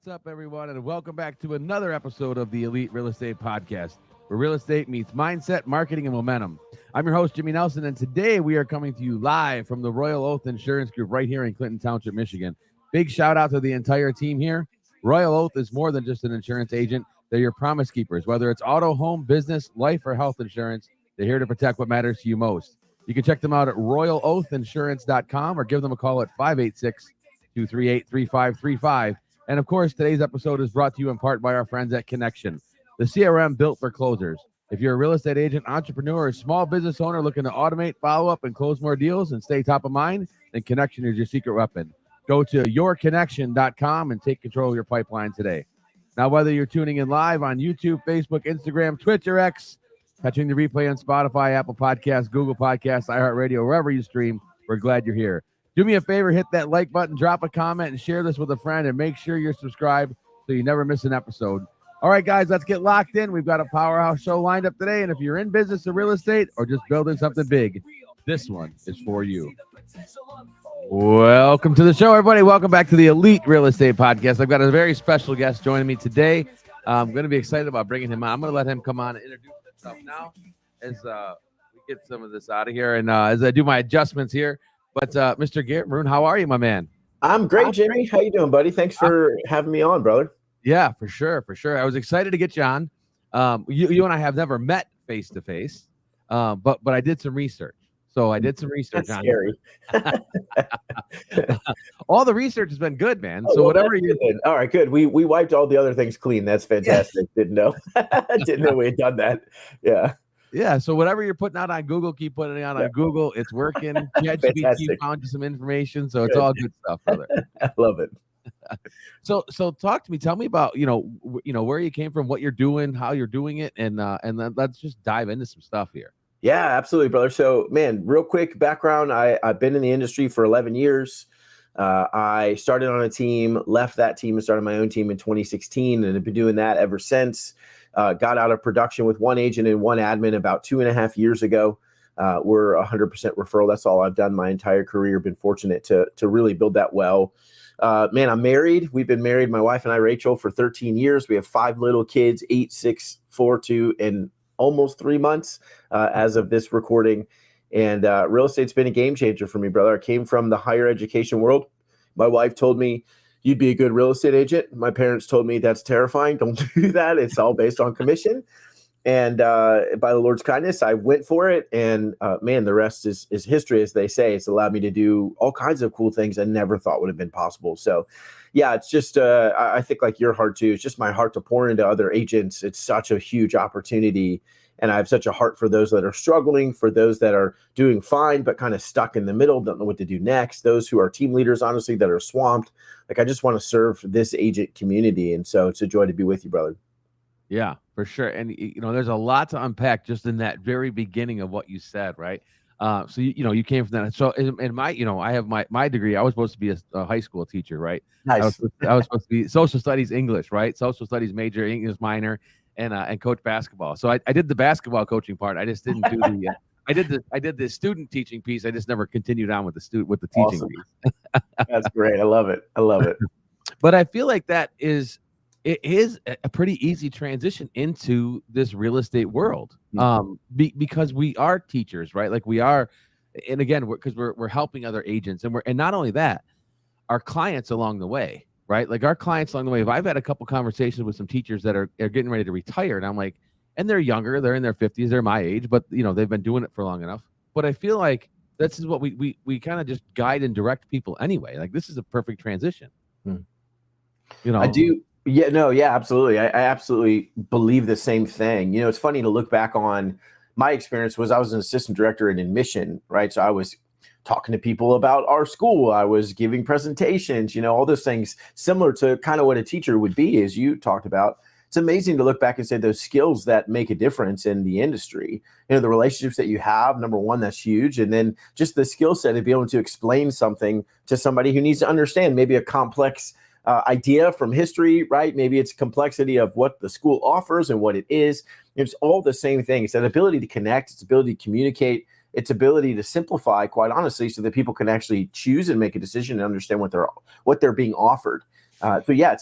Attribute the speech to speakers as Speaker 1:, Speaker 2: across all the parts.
Speaker 1: What's up, everyone, and welcome back to another episode of the Elite Real Estate Podcast, where real estate meets mindset, marketing, and momentum. I'm your host, Jimmy Nelson, and today we are coming to you live from the Royal Oath Insurance Group right here in Clinton Township, Michigan. Big shout out to the entire team here. Royal Oath is more than just an insurance agent. They're your promise keepers. Whether it's auto, home, business, life, or health insurance, they're here to protect what matters to you most. You can check them out at royaloathinsurance.com or give them a call at 586-238-3535. And, of course, today's episode is brought to you in part by our friends at Connection, the CRM built for closers. If you're a real estate agent, entrepreneur, or small business owner looking to automate, follow up, and close more deals and stay top of mind, then Connection is your secret weapon. Go to yourconnection.com and take control of your pipeline today. Now, whether you're tuning in live on YouTube, Facebook, Instagram, Twitch, or X, catching the replay on Spotify, Apple Podcasts, Google Podcasts, iHeartRadio, wherever you stream, we're glad you're here. Do me a favor, hit that like button, drop a comment, and share this with a friend, and make sure you're subscribed so you never miss an episode. All right, guys, let's get locked in. We've got a powerhouse show lined up today, and if you're in business or real estate or just building something big, this one is for you. Welcome to the show, everybody. Welcome back to the Elite Real Estate Podcast. I've got a very special guest joining me today. I'm going to be excited about bringing him on. I'm going to let him come on and introduce himself now as we get some of this out of here and as I do my adjustments here. But Mr. Garrett Maroon, how are you, my man?
Speaker 2: I'm great, Jimmy. How you doing, buddy? Thanks for having me on, brother.
Speaker 1: Yeah, for sure. I was excited to get you on. You and I have never met face to face, but I did some research. So I did some research
Speaker 2: That's
Speaker 1: on
Speaker 2: scary.
Speaker 1: all the research has been good, man. So whatever you
Speaker 2: did. All right, good. We wiped all the other things clean. That's fantastic. Yeah. Didn't know. Didn't know we had done that. Yeah.
Speaker 1: Yeah. So whatever you're putting out on Google, keep putting it out on Google. It's working. ChatGPT found you some information, so it's all good stuff, brother.
Speaker 2: I love it.
Speaker 1: So talk to me. Tell me about where you came from, what you're doing, how you're doing it, and then let's just dive into some stuff here.
Speaker 2: Yeah, absolutely, brother. So, man, real quick background. I've been in the industry for 11 years. I started on a team, left that team, and started my own team in 2016, and have been doing that ever since. Got out of production with one agent and one admin about 2.5 years ago. We're 100% referral. That's all I've done my entire career. Been fortunate to really build that well. Man, I'm married. We've been married, my wife and I, Rachel, for 13 years. We have 5 little kids, 8, 6, 4, 2, and almost 3 months as of this recording. And real estate's been a game changer for me, brother. I came from the higher education world. My wife told me, you'd be a good real estate agent. My parents told me that's terrifying. Don't do that. It's all based on commission. And by the Lord's kindness, I went for it. And man, the rest is history, as they say. It's allowed me to do all kinds of cool things I never thought would have been possible. So yeah, it's just, I think like your heart too, it's just my heart to pour into other agents. It's such a huge opportunity. And I have such a heart for those that are struggling, for those that are doing fine, but kind of stuck in the middle, don't know what to do next. Those who are team leaders, honestly, that are swamped. Like, I just want to serve this agent community. And so it's a joy to be with you, brother.
Speaker 1: Yeah, for sure. And, there's a lot to unpack just in that very beginning of what you said, right? So, you came from that. So in my, I have my degree. I was supposed to be a high school teacher, right?
Speaker 2: Nice.
Speaker 1: I was supposed to be social studies English, right? Social studies major, English minor, and coach basketball. So I did the basketball coaching part. I just didn't do the I did the student teaching piece. I just never continued on with the teaching
Speaker 2: Awesome.
Speaker 1: piece.
Speaker 2: That's great. I love it.
Speaker 1: But I feel like it is a pretty easy transition into this real estate world. Because we are teachers, right? Like we are, and again, because we're helping other agents, and not only that, our clients along the way. Right? Like our clients along the way, if I've had a couple conversations with some teachers that are getting ready to retire, and I'm like, and they're younger, they're in their 50s, they're my age, but they've been doing it for long enough. But I feel like this is what we kind of just guide and direct people anyway. Like this is a perfect transition.
Speaker 2: I do. Yeah, no, yeah, absolutely. I absolutely believe the same thing. It's funny to look back on my experience. I was an assistant director in admission, right? So I was talking to people about our school. I was giving presentations, all those things similar to kind of what a teacher would be, as you talked about. It's amazing to look back and say those skills that make a difference in the industry, the relationships that you have, number one, that's huge. And then just the skill set to be able to explain something to somebody who needs to understand maybe a complex idea from history, right? Maybe it's complexity of what the school offers and what it is. It's all the same thing. It's that ability to connect, its ability to communicate, its ability to simplify, quite honestly, so that people can actually choose and make a decision and understand what they're being offered. So yeah,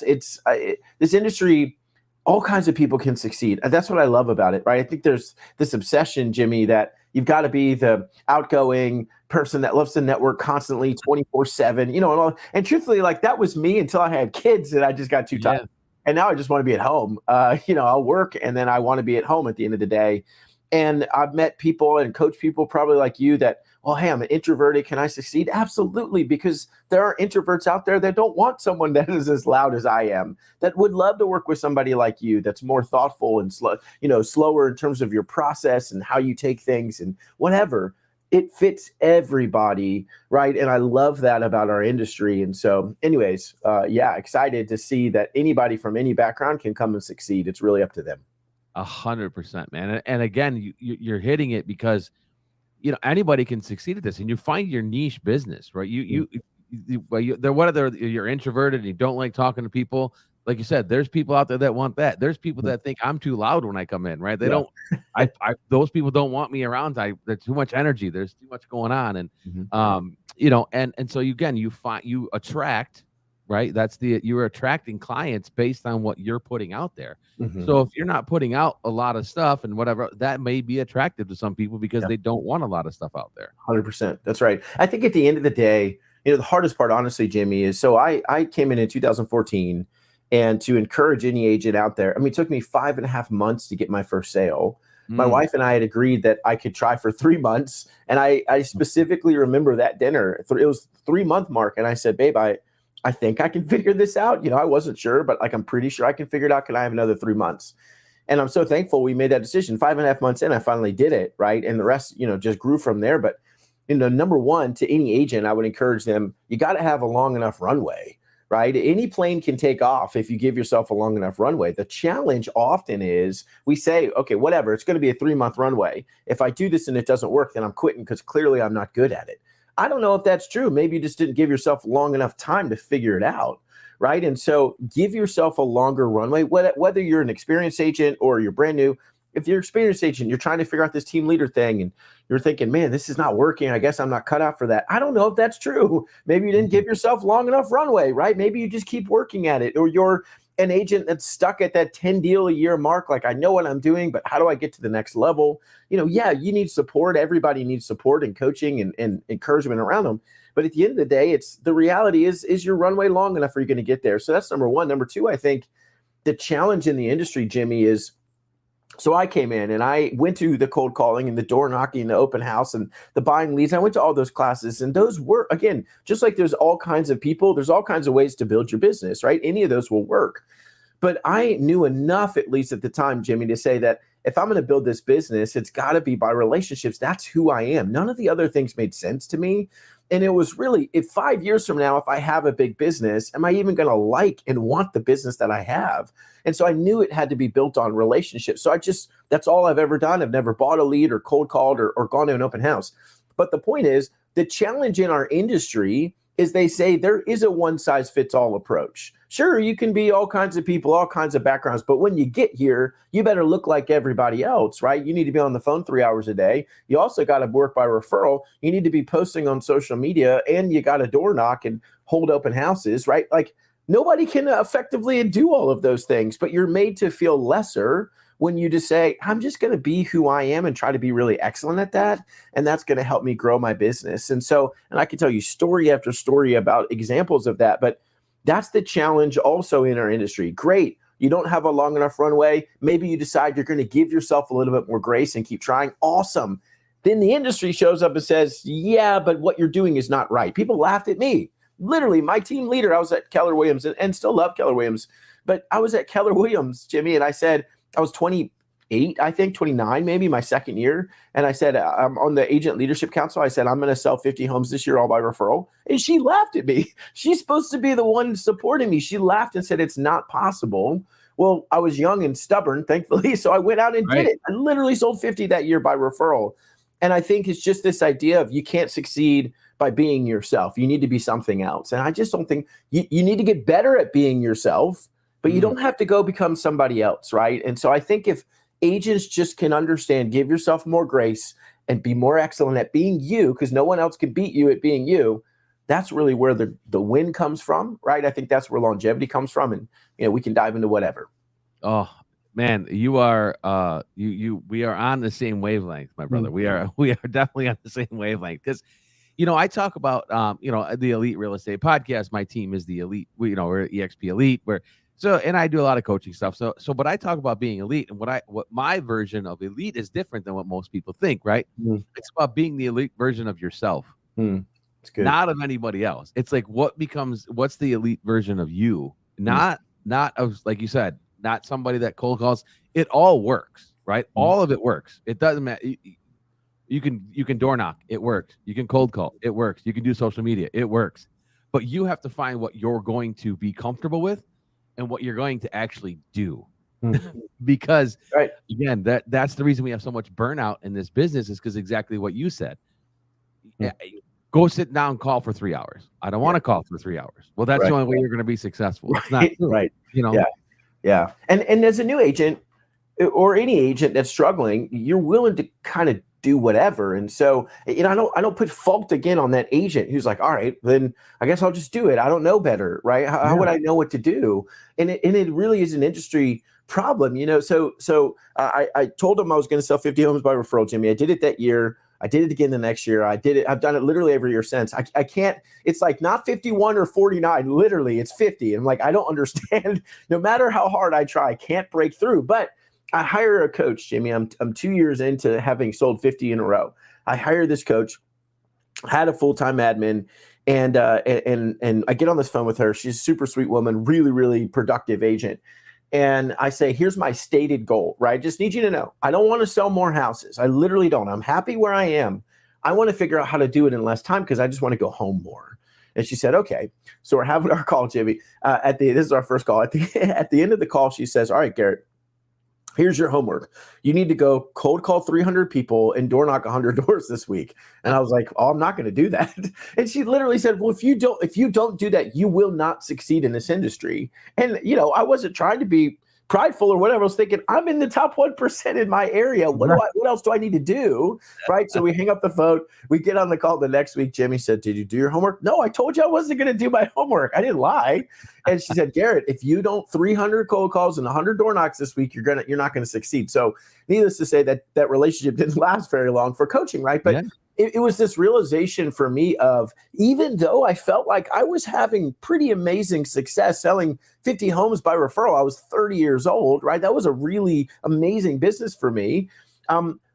Speaker 2: this industry, all kinds of people can succeed. And that's what I love about it, right? I think there's this obsession, Jimmy, that you've got to be the outgoing person that loves to network constantly 24/7, and truthfully, like that was me until I had kids and I just got too tired. And now I just want to be at home. I'll work and then I want to be at home at the end of the day. And I've met people and coach people probably like you that, well, hey, I'm an introverted. Can I succeed? Absolutely. Because there are introverts out there that don't want someone that is as loud as I am, that would love to work with somebody like you that's more thoughtful and slower in terms of your process and how you take things and whatever. It fits everybody, right? And I love that about our industry. And so anyways, excited to see that anybody from any background can come and succeed. It's really up to them.
Speaker 1: 100%, man. And again, you're hitting it because, anybody can succeed at this, and you find your niche business, right? Whether you're introverted and you don't like talking to people, like you said, there's people out there that want that. There's people that think I'm too loud when I come in, right? They don't. Those people don't want me around. There's too much energy. There's too much going on, and and so you attract, right? You're attracting clients based on what you're putting out there. So if you're not putting out a lot of stuff and whatever, that may be attractive to some people because they don't want a lot of stuff out there.
Speaker 2: 100%. That's right. I think at the end of the day, the hardest part, honestly, Jimmy, is so I came in 2014, and to encourage any agent out there, it took me 5.5 months to get my first sale. My wife and I had agreed that I could try for 3 months. And I specifically remember that dinner. It was 3-month mark. And I said, babe, I think I can figure this out. I wasn't sure, but I'm pretty sure I can figure it out. Can I have another 3 months? And I'm so thankful we made that decision. 5.5 months in, I finally did it. Right. And the rest, just grew from there. But, number one, to any agent, I would encourage them, you got to have a long enough runway, right? Any plane can take off if you give yourself a long enough runway. The challenge often is we say, okay, whatever, it's going to be a 3-month runway. If I do this and it doesn't work, then I'm quitting because clearly I'm not good at it. I don't know if that's true. Maybe you just didn't give yourself long enough time to figure it out, right? And so give yourself a longer runway, whether you're an experienced agent or you're brand new. If you're an experienced agent, you're trying to figure out this team leader thing and you're thinking, man, this is not working. I guess I'm not cut out for that. I don't know if that's true. Maybe you didn't give yourself long enough runway, right? Maybe you just keep working at it, or you're an agent that's stuck at that 10 deal a year mark. Like, I know what I'm doing, but how do I get to the next level? You need support. Everybody needs support and coaching and encouragement around them. But at the end of the day, the reality is your runway long enough for you going to get there? So that's number one. Number two, I think the challenge in the industry, Jimmy, is, so I came in and I went to the cold calling and the door knocking, the open house and the buying leads. I went to all those classes, and those were, again, just like there's all kinds of people, there's all kinds of ways to build your business, right? Any of those will work. But I knew enough, at least at the time, Jimmy, to say that if I'm going to build this business, it's got to be by relationships. That's who I am. None of the other things made sense to me. And it was really, if 5 years from now, if I have a big business, am I even going to like and want the business that I have? And so I knew it had to be built on relationships. So that's all I've ever done. I've never bought a lead or cold called or gone to an open house. But the point is, the challenge in our industry is they say there is a one size fits all approach. Sure, you can be all kinds of people, all kinds of backgrounds, but when you get here, you better look like everybody else, right? You need to be on the phone 3 hours a day. You also got to work by referral. You need to be posting on social media, and you got to door knock and hold open houses, right? Like, nobody can effectively do all of those things, but you're made to feel lesser when you just say, I'm just going to be who I am and try to be really excellent at that. And that's going to help me grow my business. And I can tell you story after story about examples of that, but that's the challenge also in our industry. Great. You don't have a long enough runway. Maybe you decide you're going to give yourself a little bit more grace and keep trying. Awesome. Then the industry shows up and says, yeah, but what you're doing is not right. People laughed at me. Literally, my team leader, I was at Keller Williams and still love Keller Williams, but I was at Keller Williams, Jimmy, and I said, I was 28, I think 29, maybe my second year. And I said, I'm on the agent leadership council. I said, I'm going to sell 50 homes this year, all by referral. And she laughed at me. She's supposed to be the one supporting me. She laughed and said, it's not possible. Well, I was young and stubborn, thankfully. So I went out and did it. I literally sold 50 that year by referral. And I think it's just this idea of you can't succeed by being yourself. You need to be something else. And I just don't think you need to get better at being yourself, but you don't have to go become somebody else, right? And so I think if agents just can understand, give yourself more grace and be more excellent at being you, because no one else can beat you at being you, that's really where the win comes from, right? I think that's where longevity comes from. And, we can dive into whatever.
Speaker 1: Oh man, you are we are on the same wavelength, my brother. We are definitely on the same wavelength because I talk about the Elite Real Estate Podcast. My team is the Elite. We're EXP Elite. And I do a lot of coaching stuff. But I talk about being elite, and what my version of elite is different than what most people think, right? It's about being the elite version of yourself.
Speaker 2: It's good.
Speaker 1: Not of anybody else. It's like what's the elite version of you? Not of, like you said, not somebody that cold calls. It all works, right? All of it works. It doesn't matter. You can door knock. It works. You can cold call. It works. You can do social media. It works. But you have to find what you're going to be comfortable with and what you're going to actually do. Because again, that's the reason we have so much burnout in this business, is because exactly what you said. Go sit down and call for 3 hours. I don't want to call for 3 hours. Well, that's the only way you're going to be successful. It's not true.
Speaker 2: Right. Yeah. And as a new agent or any agent that's struggling, you're willing to kind of do whatever. And so, I don't put fault again on that agent who's like, all right, then I guess I'll just do it. I don't know better, right? How would I know what to do? And it really is an industry problem, So I told them I was going to sell 50 homes by referral, Jimmy. I did it that year. I did it again the next year. I did it. I've done it literally every year since. I can't, it's like not 51 or 49, literally it's 50. And I'm like, I don't understand. No matter how hard I try, I can't break through. But I hire a coach, Jimmy. I'm 2 years into having sold 50 in a row. I hired this coach, had a full-time admin, and I get on this phone with her. She's a super sweet woman, really, really productive agent. And I say, here's my stated goal, right? I just need you to know, I don't want to sell more houses. I literally don't. I'm happy where I am. I want to figure out how to do it in less time because I just want to go home more. And she said, okay. So we're having our call, Jimmy. This is our first call. At the end of the call, she says, all right, Garrett, here's your homework. You need to go cold call 300 people and door knock 100 doors this week. And I was like, oh, I'm not going to do that. And she literally said, well, if you don't do that, you will not succeed in this industry. And, I wasn't trying to be prideful or whatever. I was thinking, I'm in the top 1% in my area. What else do I need to do? Right. So we hang up the phone. We get on the call the next week. Jimmy said, did you do your homework? No, I told you I wasn't going to do my homework. I didn't lie. And she said, Garrett, if you don't 300 cold calls and 100 door knocks this week, you're not going to succeed. So needless to say that relationship didn't last very long for coaching. Right. But it was this realization for me of, even though I felt like I was having pretty amazing success selling 50 homes by referral, I was 30 years old, right? That was a really amazing business for me.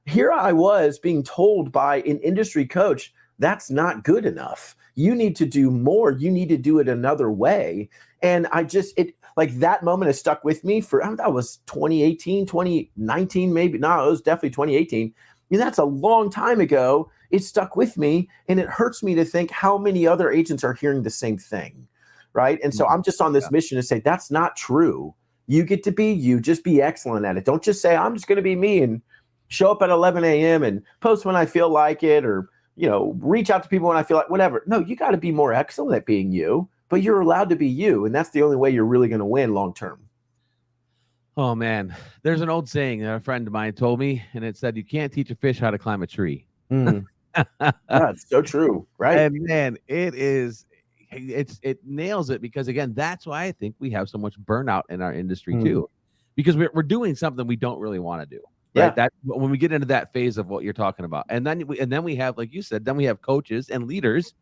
Speaker 2: Here I was being told by an industry coach, that's not good enough. You need to do more. You need to do it another way. And that moment has stuck with me that was 2018, 2019, maybe. No, it was definitely 2018. And that's a long time ago. It stuck with me, and it hurts me to think how many other agents are hearing the same thing, right? And so I'm just on this mission to say that's not true. You get to be you. Just be excellent at it. Don't just say, I'm just going to be me and show up at 11 a.m. and post when I feel like it, or reach out to people when I feel like whatever. No, you got to be more excellent at being you, but you're allowed to be you, and that's the only way you're really going to win long term.
Speaker 1: Oh, man. There's an old saying that a friend of mine told me, and it said, you can't teach a fish how to climb a tree.
Speaker 2: It's so true, right?
Speaker 1: And man, it nails it, because again, that's why I think we have so much burnout in our industry too, because we're doing something we don't really want to do. Right?
Speaker 2: Yeah.
Speaker 1: That when we get into that phase of what you're talking about, and then we have, like you said, then we have coaches and leaders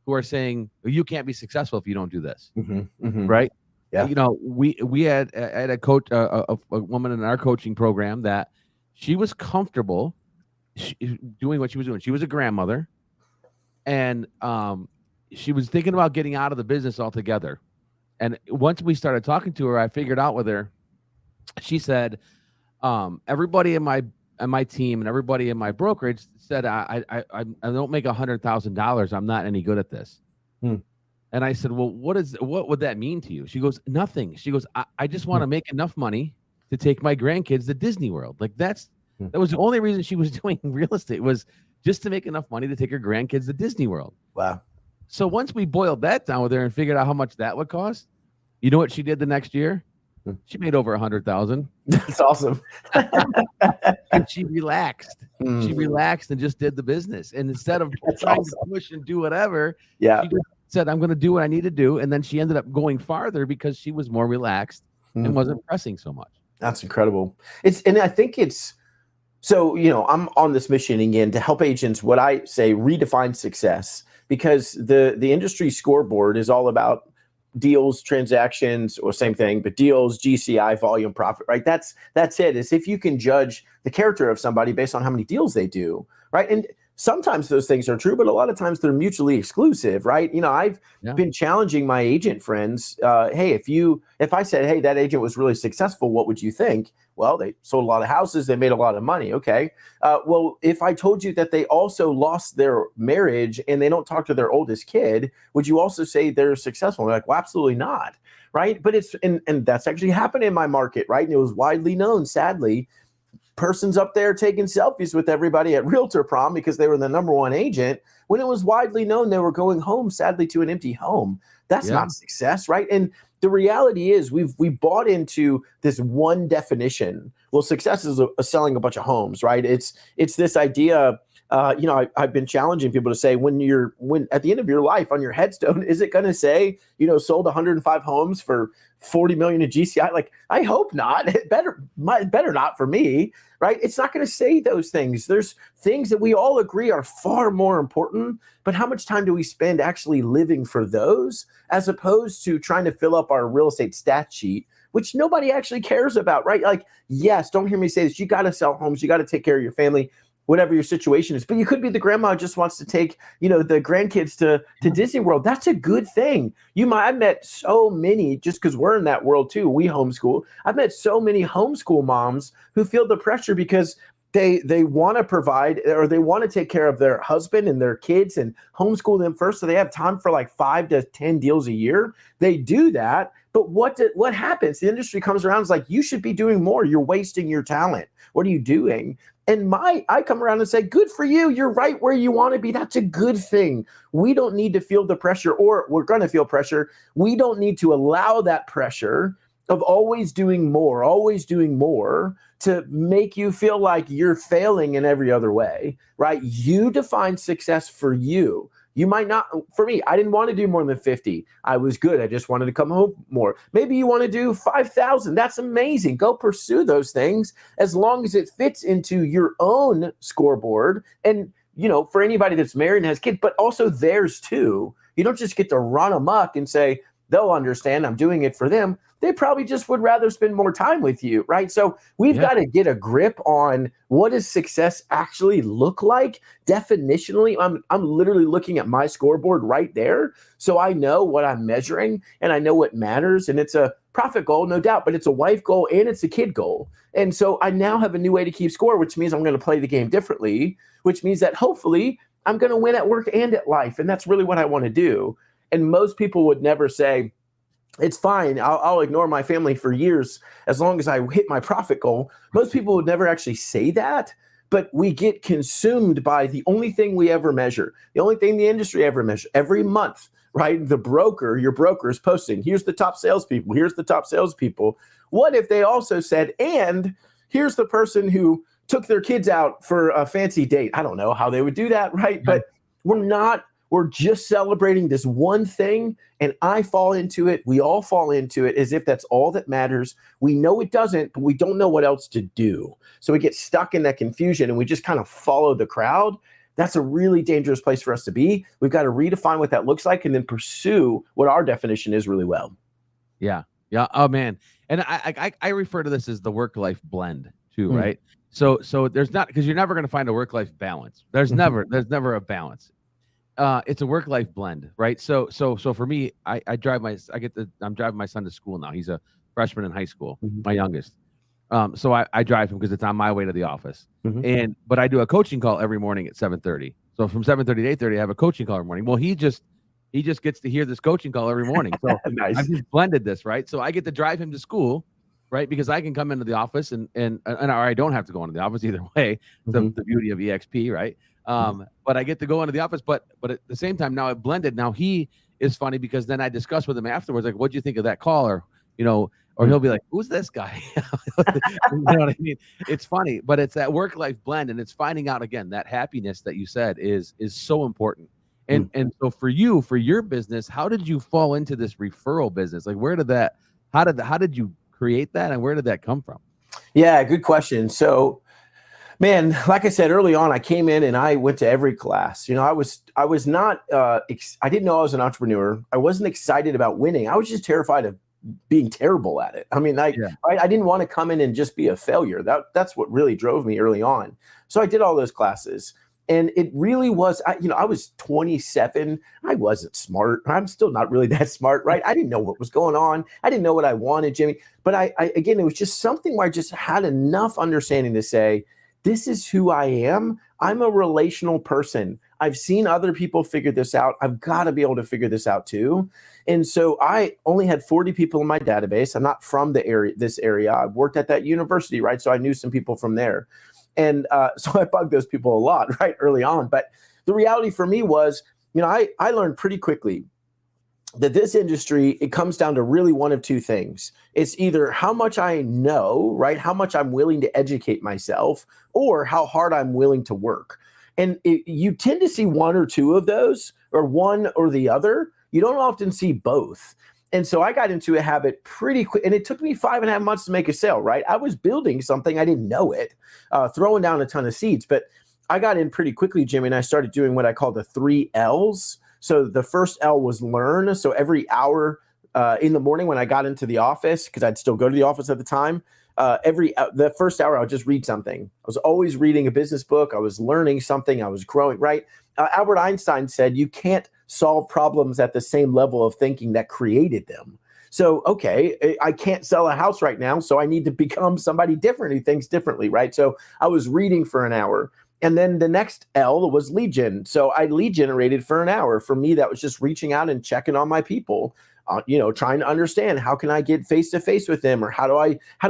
Speaker 1: who are saying, you can't be successful if you don't do this, right? Yeah. We had a coach, a woman in our coaching program that she was comfortable doing what she was doing. She was a grandmother, and she was thinking about getting out of the business altogether. And once we started talking to her, I figured out with her. She said, everybody in my team and everybody in my brokerage said, I don't make $100,000. I'm not any good at this. And I said, well, what would that mean to you? She goes, nothing. She goes, I just want to make enough money to take my grandkids to Disney World. Like that was the only reason she was doing real estate, was just to make enough money to take her grandkids to Disney World.
Speaker 2: Wow.
Speaker 1: So once we boiled that down with her and figured out how much that would cost, you know what she did the next year? She made over 100,000.
Speaker 2: That's awesome.
Speaker 1: And she relaxed. She relaxed and just did the business. And instead of trying to push and do whatever, said, I'm going to do what I need to do. And then she ended up going farther because she was more relaxed and wasn't pressing so much.
Speaker 2: That's incredible. And I think so, I'm on this mission again to help agents, what I say, redefine success, because the industry scoreboard is all about deals, transactions, or same thing, but deals, GCI, volume, profit, right? That's it. Is if you can judge the character of somebody based on how many deals they do, right? And sometimes those things are true, but a lot of times they're mutually exclusive, right? I've been challenging my agent friends. Hey, if I said, hey, that agent was really successful, what would you think? Well, they sold a lot of houses. They made a lot of money. Okay. Well, if I told you that they also lost their marriage and they don't talk to their oldest kid, would you also say they're successful? And they're like, well, absolutely not. Right. But and that's actually happened in my market. Right. And it was widely known, sadly. Person's up there taking selfies with everybody at Realtor Prom because they were the number one agent, when it was widely known they were going home, sadly, to an empty home. That's not success, right? And the reality is we bought into this one definition. Well, success is selling a bunch of homes, right? It's this idea. I've been challenging people to say, when at the end of your life on your headstone, is it going to say, sold 105 homes for 40 million in GCI? Like, I hope not. It better not for me, right? It's not going to say those things. There's things that we all agree are far more important, but how much time do we spend actually living for those, as opposed to trying to fill up our real estate stat sheet, which nobody actually cares about, right? Like, yes, don't hear me say this. You got to sell homes. You got to take care of your family, whatever your situation is. But you could be the grandma who just wants to take, the grandkids to Disney World. That's a good thing. I've met so many, just because we're in that world too, we homeschool. I've met so many homeschool moms who feel the pressure because they want to provide, or they want to take care of their husband and their kids and homeschool them first, so they have time for like 5 to 10 deals a year. They do that. But what happens? The industry comes around, it's like, you should be doing more. You're wasting your talent. What are you doing? And I come around and say, good for you. You're right where you want to be. That's a good thing. We don't need to feel the pressure, or we're going to feel pressure. We don't need to allow that pressure of always doing more to make you feel like you're failing in every other way, right? You define success for you. You might not, for me, I didn't want to do more than 50. I was good. I just wanted to come home more. Maybe you want to do 5,000. That's amazing. Go pursue those things as long as it fits into your own scoreboard. And, for anybody that's married and has kids, but also theirs too. You don't just get to run amok and say, they'll understand, I'm doing it for them. They probably just would rather spend more time with you, right? So we've got to get a grip on, what does success actually look like definitionally. I'm literally looking at my scoreboard right there, so I know what I'm measuring and I know what matters. And it's a profit goal, no doubt, but it's a wife goal and it's a kid goal. And so I now have a new way to keep score, which means I'm going to play the game differently, which means that hopefully I'm going to win at work and at life. And that's really what I want to do. And most people would never say, it's fine, I'll ignore my family for years as long as I hit my profit goal. Most people would never actually say that, but we get consumed by the only thing we ever measure, the only thing the industry ever measures every month, right? Your broker is posting, here's the top salespeople, here's the top salespeople. What if they also said, and here's the person who took their kids out for a fancy date? I don't know how they would do that, right? But we're just celebrating this one thing, and I fall into it. We all fall into it as if that's all that matters. We know it doesn't, but we don't know what else to do. So we get stuck in that confusion and we just kind of follow the crowd. That's a really dangerous place for us to be. We've got to redefine what that looks like and then pursue what our definition is really well.
Speaker 1: Yeah. Yeah. Oh, man. And I refer to this as the work-life blend too, right? So there's not, because you're never going to find a work-life balance. There's never a balance. It's a work-life blend, right? So for me, I'm driving my son to school now. He's a freshman in high school, my youngest. So I drive him because it's on my way to the office. But I do a coaching call every morning at 7:30. So from 7:30 to 8:30, I have a coaching call every morning. Well, he just gets to hear this coaching call every morning. So nice. I've just blended this, right? So I get to drive him to school, right? Because I can come into the office and or I don't have to go into the office either way. The beauty of EXP, right? But I get to go into the office, but at the same time, now I've blended. Now he is funny because then I discuss with him afterwards, like, what'd you think of that call? Or he'll be like, who's this guy? You know what I mean? It's funny, but it's that work-life blend, and it's finding out, again, that happiness that you said is so important. And so for you, for your business, how did you fall into this referral business? Like how did you create that, and where did that come from?
Speaker 2: Yeah, good question. So, man, like I said early on, I came in and I went to every class. I was not I didn't know I was an entrepreneur. I wasn't excited about winning. I was just terrified of being terrible at it. I mean, I didn't want to come in and just be a failure. That's what really drove me early on. So I did all those classes. And it really was, I was 27. I wasn't smart. I'm still not really that smart, right? I didn't know what was going on. I didn't know what I wanted, Jimmy. But again, it was just something where I just had enough understanding to say, this is who I am. I'm a relational person. I've seen other people figure this out. I've got to be able to figure this out too. And so I only had 40 people in my database. I'm not from this area. I worked at that university, right? So I knew some people from there. And so I bugged those people a lot, right, early on. But the reality for me was, I learned pretty quickly that this industry, it comes down to really one of two things. It's either how much I know, right, how much I'm willing to educate myself, or how hard I'm willing to work. And you tend to see one or two of those, or one or the other. You don't often see both. And so I got into a habit pretty quick, and it took me 5.5 months to make a sale, right? I was building something, I didn't know it, throwing down a ton of seeds, but I got in pretty quickly, Jimmy, and I started doing what I call the 3 L's. So the first L was learn. So every hour in the morning when I got into the office, because I'd still go to the office at the time, the first hour I would just read something. I was always reading a business book. I was learning something. I was growing, right? Albert Einstein said, you can't solve problems at the same level of thinking that created them. So, okay, I can't sell a house right now, so I need to become somebody different who thinks differently, right? So I was reading for an hour. And then the next L was lead gen. So I lead generated for an hour. For me, that was just reaching out and checking on my people, trying to understand how can I get face to face with them, or how do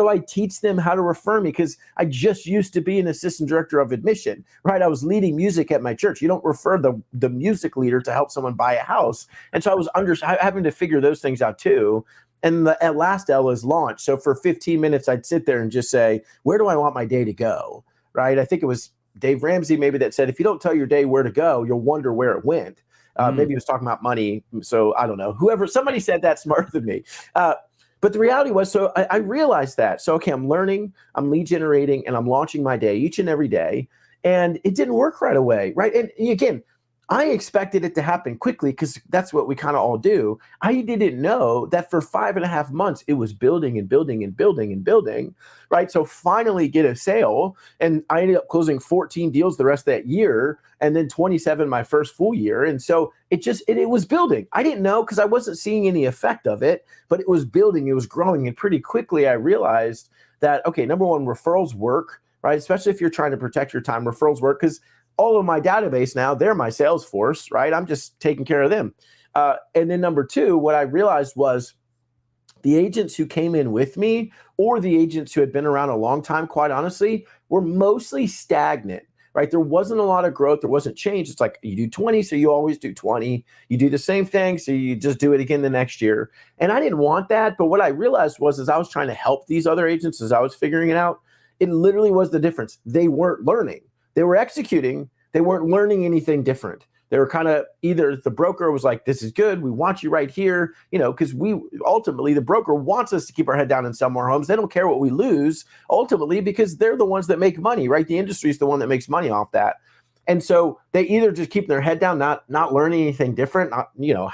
Speaker 2: I teach them how to refer me? Because I just used to be an assistant director of admission, right? I was leading music at my church. You don't refer the music leader to help someone buy a house. And so I was having to figure those things out too. And the last L is launch. So for 15 minutes, I'd sit there and just say, where do I want my day to go, right? I think it was Dave Ramsey maybe that said, if you don't tell your day where to go, you'll wonder where it went. Maybe he was talking about money. So I don't know. Somebody said that smarter than me. But the reality was, so I realized that. So, okay, I'm learning, I'm lead generating, and I'm launching my day each and every day. And it didn't work right away, right? And again, I expected it to happen quickly because that's what we kind of all do. I didn't know that for 5.5 months, it was building and building and building and building, right? So finally get a sale, and I ended up closing 14 deals the rest of that year, and then 27 my first full year. And so it was building. I didn't know because I wasn't seeing any effect of it, but it was building, it was growing. And pretty quickly I realized that, okay, number one, referrals work, right? Especially if you're trying to protect your time, referrals work because all of my database now, they're my sales force, right? I'm just taking care of them. And then number two, what I realized was the agents who came in with me, or the agents who had been around a long time, quite honestly, were mostly stagnant, right? There wasn't a lot of growth. There wasn't change. It's like you do 20, so you always do 20. You do the same thing, so you just do it again the next year. And I didn't want that. But what I realized was, as I was trying to help these other agents, as I was figuring it out, it literally was the difference. They weren't learning. They were executing. They weren't learning anything different. They were kind of, either the broker was like, this is good, we want you right here, because ultimately the broker wants us to keep our head down and sell more homes. They don't care what we lose ultimately, because they're the ones that make money, right? The industry is the one that makes money off that. And so they either just keep their head down, not learning anything different, how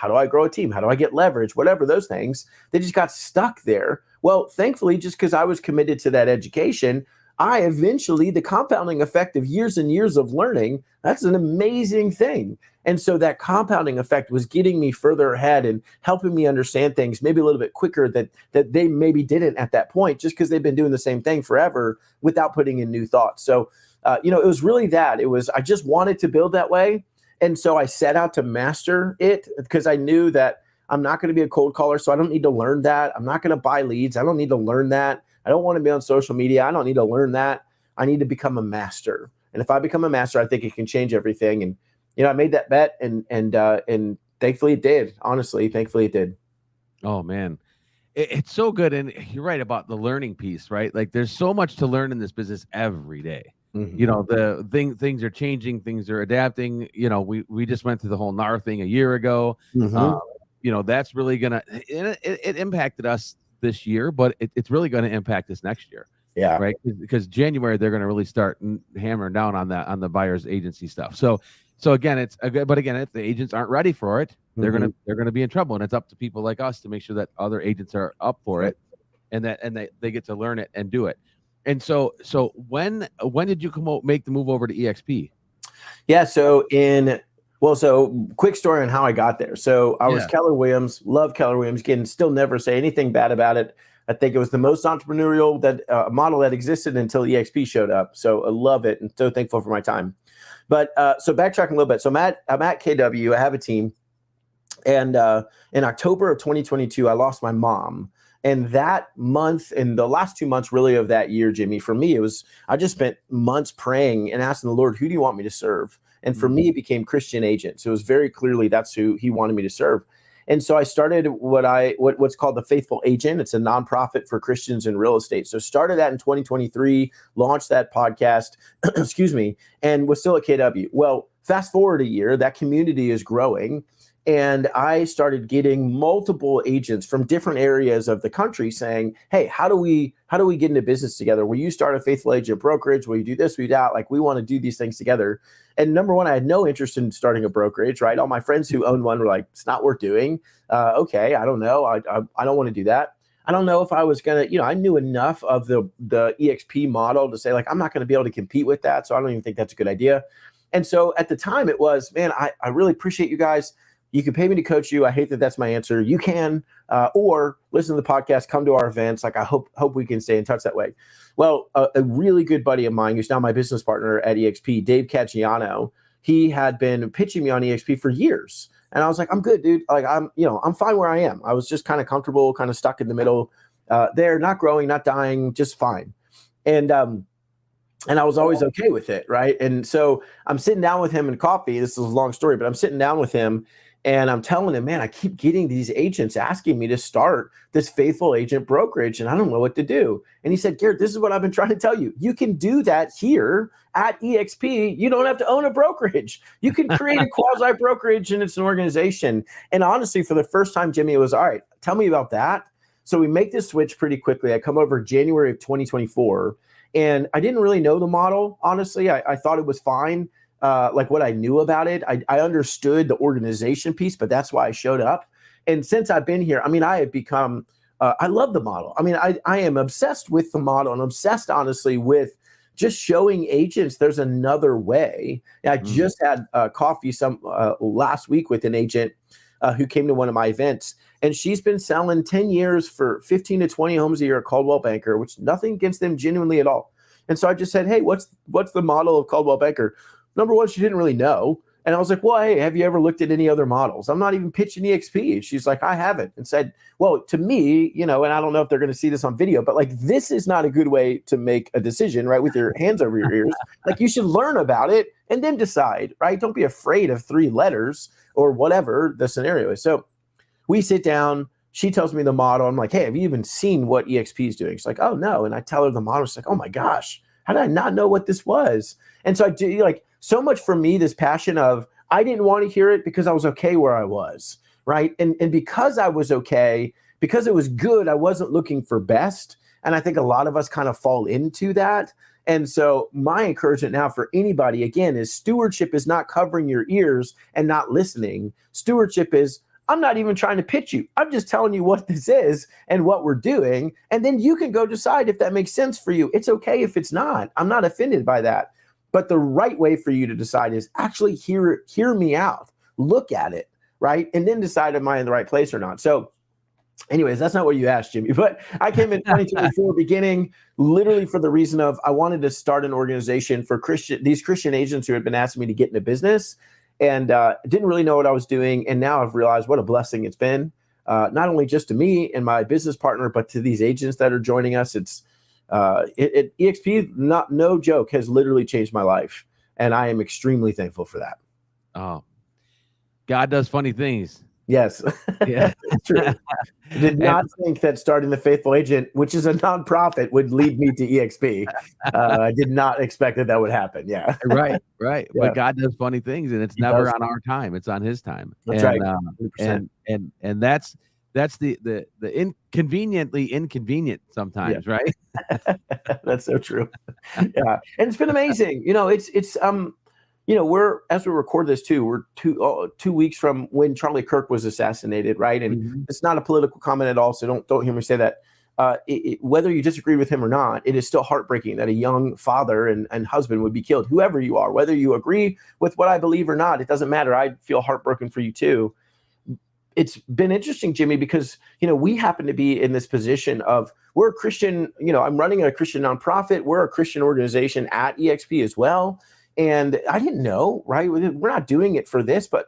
Speaker 2: do I grow a team? How do I get leverage? Whatever those things, they just got stuck there. Well, thankfully, just because I was committed to that education, the compounding effect of years and years of learning, that's an amazing thing. And so that compounding effect was getting me further ahead and helping me understand things maybe a little bit quicker that they maybe didn't at that point, just because they've been doing the same thing forever without putting in new thoughts. So, it was really that. I just wanted to build that way. And so I set out to master it because I knew that I'm not going to be a cold caller, so I don't need to learn that. I'm not going to buy leads. I don't need to learn that. I don't want to be on social media. I don't need to learn that. I need to become a master. And if I become a master, I think it can change everything. And, I made that bet and thankfully it did. Honestly, thankfully it did.
Speaker 1: Oh man, it's so good. And you're right about the learning piece, right? Like there's so much to learn in this business every day. You know, things are changing, things are adapting. You know, we just went through the whole NAR thing a year ago. You know, that's really it impacted us this year, but it's really going to impact us next year.
Speaker 2: Yeah.
Speaker 1: Right. Because January, they're going to really start hammering down on the buyer's agency stuff. So again, but again, if the agents aren't ready for it, they're going to be in trouble. And it's up to people like us to make sure that other agents are up for it, and they get to learn it and do it. And so when did you make the move over to EXP?
Speaker 2: Yeah. So quick story on how I got there. So I was Keller Williams, love Keller Williams. Again, still never say anything bad about it. I think it was the most entrepreneurial model that existed until EXP showed up. So I love it and so thankful for my time. But so backtracking a little bit. So I'm at KW. I have a team. And in October of 2022, I lost my mom. And that month and the last 2 months really of that year, Jimmy, for me, I just spent months praying and asking the Lord, who do you want me to serve? And for me, it became Christian agent. So it was very clearly that's who he wanted me to serve. And so I started what's called the Faithful Agent. It's a nonprofit for Christians in real estate. So started that in 2023, launched that podcast, excuse me, and was still at KW. Well, fast forward a year, that community is growing. And I started getting multiple agents from different areas of the country saying, hey, how do we get into business together? Will you start a Faithful Agent brokerage? Will you do this? Will you do that? Like, we want to do these things together. And number one, I had no interest in starting a brokerage, right? All my friends who owned one were like, it's not worth doing. Okay, I don't know. I don't want to do that. I don't know if I was going to, I knew enough of the EXP model to say, like, I'm not going to be able to compete with that. So I don't even think that's a good idea. And so at the time it was, man, I really appreciate you guys. You can pay me to coach you. I hate that that's my answer. You can, or listen to the podcast, come to our events. Like, I hope we can stay in touch that way. Well, a really good buddy of mine, who's now my business partner at EXP, Dave Caggiano, he had been pitching me on EXP for years. And I was like, I'm good, dude. Like, I'm fine where I am. I was just kind of comfortable, kind of stuck in the middle there, not growing, not dying, just fine. And I was always okay with it, right? And so I'm sitting down with him in coffee. This is a long story, but I'm sitting down with him and I'm telling him, man, I keep getting these agents asking me to start this Faithful Agent brokerage, and I don't know what to do. And he said, Garrett, this is what I've been trying to tell you. You can do that here at EXP. You don't have to own a brokerage. You can create a quasi brokerage, and it's an organization. And honestly, for the first time, Jimmy, it was, all right, tell me about that. So we make this switch pretty quickly. I come over January of 2024, and I didn't really know the model. Honestly, I thought it was fine. Like what I knew about it, I understood the organization piece, but that's why I showed up. And since I've been here, I mean, I have become, I love the model. I mean, I am obsessed with the model, and obsessed, honestly, with just showing agents there's another way. And I just had coffee last week with an agent who came to one of my events, and she's been selling 10 years for 15 to 20 homes a year at Coldwell Banker, which nothing against them genuinely at all. And so I just said, hey, what's the model of Coldwell Banker? Number one, she didn't really know. And I was like, well, hey, have you ever looked at any other models? I'm not even pitching EXP. She's like, I haven't. And said, well, to me, and I don't know if they're going to see this on video, but like, this is not a good way to make a decision, right? With your hands over your ears. Like, you should learn about it and then decide, right? Don't be afraid of 3 letters or whatever the scenario is. So we sit down. She tells me the model. I'm like, hey, have you even seen what EXP is doing? She's like, oh, no. And I tell her the model. She's like, oh my gosh, how did I not know what this was? And so I do, like, so much for me, this passion of, I didn't want to hear it because I was okay where I was, right? And because I was okay, because it was good, I wasn't looking for best. And I think a lot of us kind of fall into that. And so my encouragement now for anybody, again, is stewardship is not covering your ears and not listening. Stewardship is, I'm not even trying to pitch you. I'm just telling you what this is and what we're doing. And then you can go decide if that makes sense for you. It's okay if it's not. I'm not offended by that. But the right way for you to decide is actually hear me out, look at it, right? And then decide, am I in the right place or not? So anyways, that's not what you asked, Jimmy. But I came in 2024 beginning literally for the reason of I wanted to start an organization for these Christian agents who had been asking me to get into business, and didn't really know what I was doing. And now I've realized what a blessing it's been, not only just to me and my business partner, but to these agents that are joining us. It's EXP, no joke, has literally changed my life, and I am extremely thankful for that.
Speaker 1: Oh, God does funny things.
Speaker 2: Yes,
Speaker 1: Yeah.
Speaker 2: it's true. I did
Speaker 1: And
Speaker 2: not think that starting the Faithful Agent, which is a nonprofit, would lead me to EXP. I did not expect that would happen. Yeah.
Speaker 1: right, right.
Speaker 2: Yeah.
Speaker 1: But God does funny things, and it's
Speaker 2: He
Speaker 1: never
Speaker 2: does.
Speaker 1: on our time. It's on His time.
Speaker 2: That's right.
Speaker 1: And
Speaker 2: 100%.
Speaker 1: and that's the inconveniently inconvenient
Speaker 2: Yeah.
Speaker 1: sometimes, right?
Speaker 2: That's so true. Yeah. And it's been amazing. We're, as we record this too, we're 2 weeks from when Charlie Kirk was assassinated, right? And
Speaker 1: Mhm.
Speaker 2: it's not a political comment at all, so don't hear me say that. Whether you disagree with him or not, it is still heartbreaking that a young father and husband would be killed, whoever you are, whether you agree with what I believe or not, it doesn't matter. I feel heartbroken for you too. It's been interesting, Jimmy, because we happen to be in this position of, we're a Christian. I'm running a Christian nonprofit. We're a Christian organization at EXP as well. And I didn't know, right? We're not doing it for this, but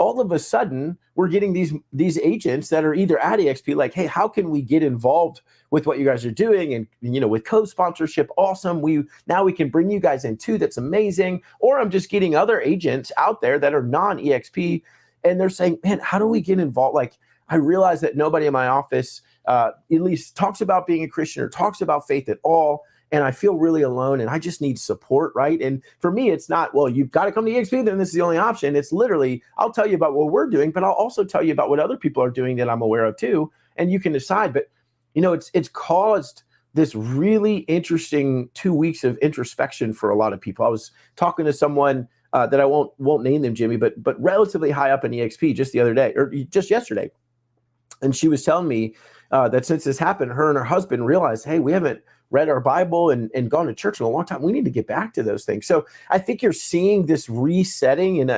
Speaker 2: all of a sudden we're getting these agents that are either at EXP, like, hey, how can we get involved with what you guys are doing? And with co-sponsorship, awesome. We can bring you guys in too. That's amazing. Or I'm just getting other agents out there that are non-EXP, and they're saying, man, how do we get involved? Like, I realize that nobody in my office at least talks about being a Christian or talks about faith at all. And I feel really alone, and I just need support, right? And for me, it's not, well, you've got to come to EXP, then this is the only option. It's literally, I'll tell you about what we're doing, but I'll also tell you about what other people are doing that I'm aware of too, and you can decide. But it's caused this really interesting 2 weeks of introspection for a lot of people. I was talking to someone that I won't name them, Jimmy, but relatively high up in EXP just the other day, or just yesterday, and she was telling me that since this happened, her and her husband realized, hey, we haven't read our Bible and gone to church in a long time. We need to get back to those things. So I think you're seeing this resetting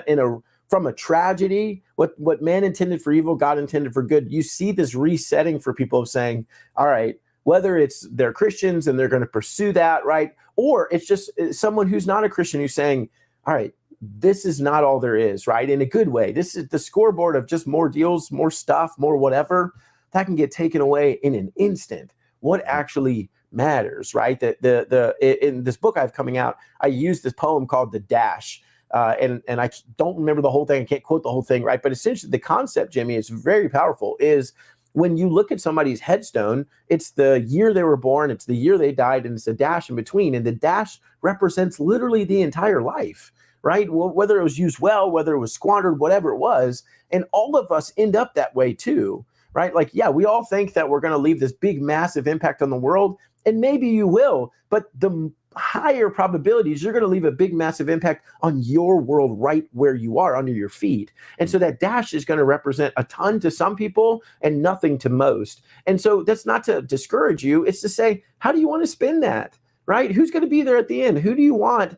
Speaker 2: from a tragedy, what man intended for evil, God intended for good. You see this resetting for people of saying, all right, whether it's they're Christians and they're going to pursue that, right? Or it's just someone who's not a Christian who's saying, all right, this is not all there is, right? In a good way. This is the scoreboard of just more deals, more stuff, more whatever that can get taken away in an instant. What actually matters, right? In this book I have coming out, I use this poem called The Dash. And I don't remember the whole thing. I can't quote the whole thing, right? But essentially the concept, Jimmy, is very powerful, is when you look at somebody's headstone, it's the year they were born, it's the year they died, and it's a dash in between. And the dash represents literally the entire life, right? Well, whether it was used well, whether it was squandered, whatever it was. And all of us end up that way too, right? Like, yeah, we all think that we're going to leave this big, massive impact on the world. And maybe you will, but the higher probabilities you're going to leave a big, massive impact on your world right where you are, under your feet. And so that dash is going to represent a ton to some people and nothing to most. And so that's not to discourage you. It's to say, how do you want to spend that, right? Who's going to be there at the end? Who do you want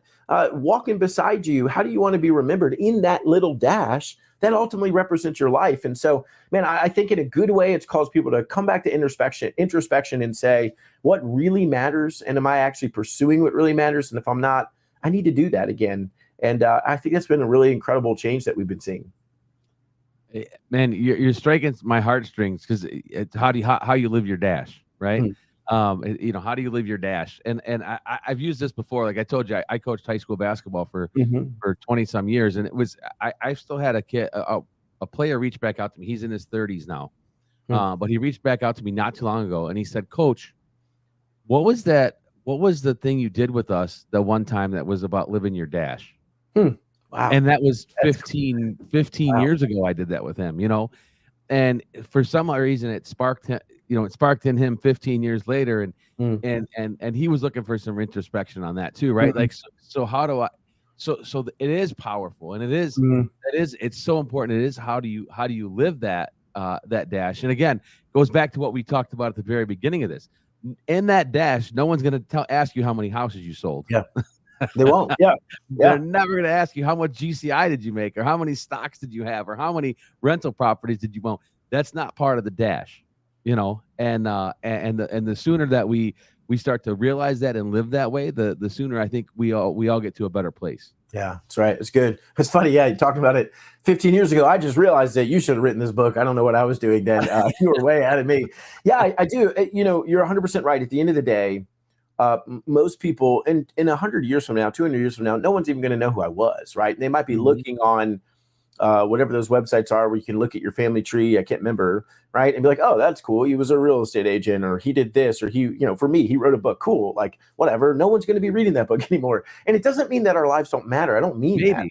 Speaker 2: walking beside you? How do you want to be remembered in that little dash that ultimately represents your life? And so, man, I think in a good way, it's caused people to come back to introspection and say, what really matters? And am I actually pursuing what really matters? And if I'm not, I need to do that again. And I think that's been a really incredible change that we've been seeing.
Speaker 1: Man, you're striking my heartstrings, because it's how you live your dash, right? How do you live your dash? And I've used this before. Like I told you, I coached high school basketball for 20 some years, and it was I still had a kid, a player reach back out to me. He's in his 30s now, but he reached back out to me not too long ago, and he said, "Coach, what was that? What was the thing you did with us the one time that was about living your dash?"
Speaker 2: Wow.
Speaker 1: And that was 15 wow. years ago. I did that with him, and for some reason it sparked him. It sparked in him 15 years later, and he was looking for some introspection on that too, right? Like, so how do I? So it is powerful, and it's so important. It is how do you live that dash? And again, goes back to what we talked about at the very beginning of this. In that dash, no one's going to ask you how many houses you sold.
Speaker 2: Yeah, they won't. Yeah,
Speaker 1: they're never going to ask you how much GCI did you make, or how many stocks did you have, or how many rental properties did you own. That's not part of the dash. And the sooner that we start to realize that and live that way, the sooner I think we all get to a better place.
Speaker 2: Yeah, that's right. It's good. It's funny. Yeah, you talked about it 15 years ago. I just realized that you should have written this book. I don't know what I was doing then. You were way ahead of me. Yeah, I do. You're 100% right. At the end of the day, most people in 100 years from now, 200 years from now, no one's even going to know who I was, right? They might be looking on whatever those websites are where you can look at your family tree. I can't remember, right? And be like, oh, that's cool. He was a real estate agent, or he did this, or for me, he wrote a book. Cool. Like, whatever. No one's going to be reading that book anymore. And it doesn't mean that our lives don't matter. I don't mean that.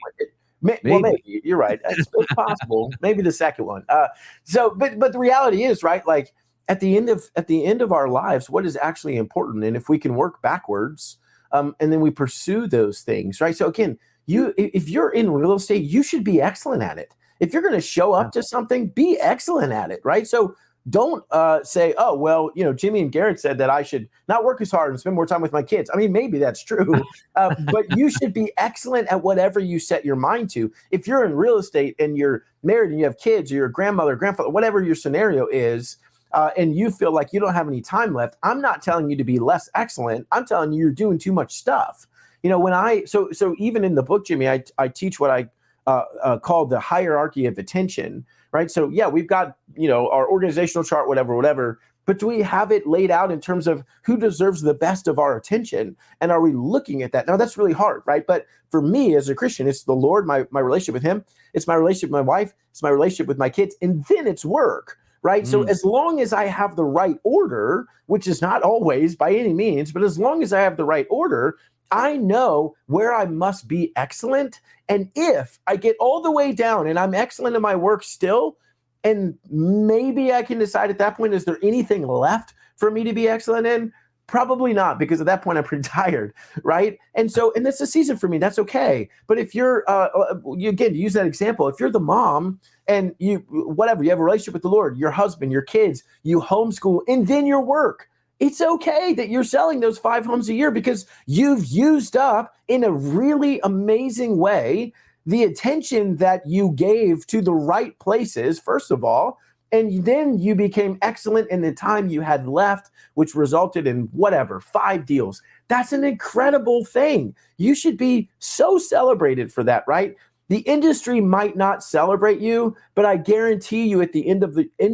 Speaker 2: Well, maybe you're right. It's possible. Maybe the second one. But the reality is, right? Like at the end of our lives, what is actually important? And if we can work backwards, and then we pursue those things, right? So again, if you're in real estate, you should be excellent at it. If you're going to show up to something, be excellent at it, right? So don't say, oh, well, Jimmy and Garrett said that I should not work as hard and spend more time with my kids. I mean, maybe that's true, but you should be excellent at whatever you set your mind to. If you're in real estate and you're married and you have kids, or you're a grandmother, grandfather, whatever your scenario is, and you feel like you don't have any time left, I'm not telling you to be less excellent. I'm telling you you're doing too much stuff. So even in the book, Jimmy, I teach what I call the hierarchy of attention, right? So yeah, we've got, our organizational chart, whatever, but do we have it laid out in terms of who deserves the best of our attention? And are we looking at that? Now that's really hard, right? But for me as a Christian, it's the Lord, my relationship with him. It's my relationship with my wife. It's my relationship with my kids. And then it's work, right? So as long as I have the right order, which is not always by any means, but as long as I have the right order, I know where I must be excellent. And if I get all the way down and I'm excellent in my work still, and maybe I can decide at that point, is there anything left for me to be excellent in? Probably not, because at that point I'm pretty tired, right? And that's a season for me. That's okay. But if you're, again, to use that example, if you're the mom and you have a relationship with the Lord, your husband, your kids, you homeschool, and then your work, it's okay that you're selling those 5 homes a year because you've used up in a really amazing way the attention that you gave to the right places, first of all, and then you became excellent in the time you had left, which resulted in 5 deals. That's an incredible thing. You should be so celebrated for that, right? The industry might not celebrate you, but I guarantee you at the end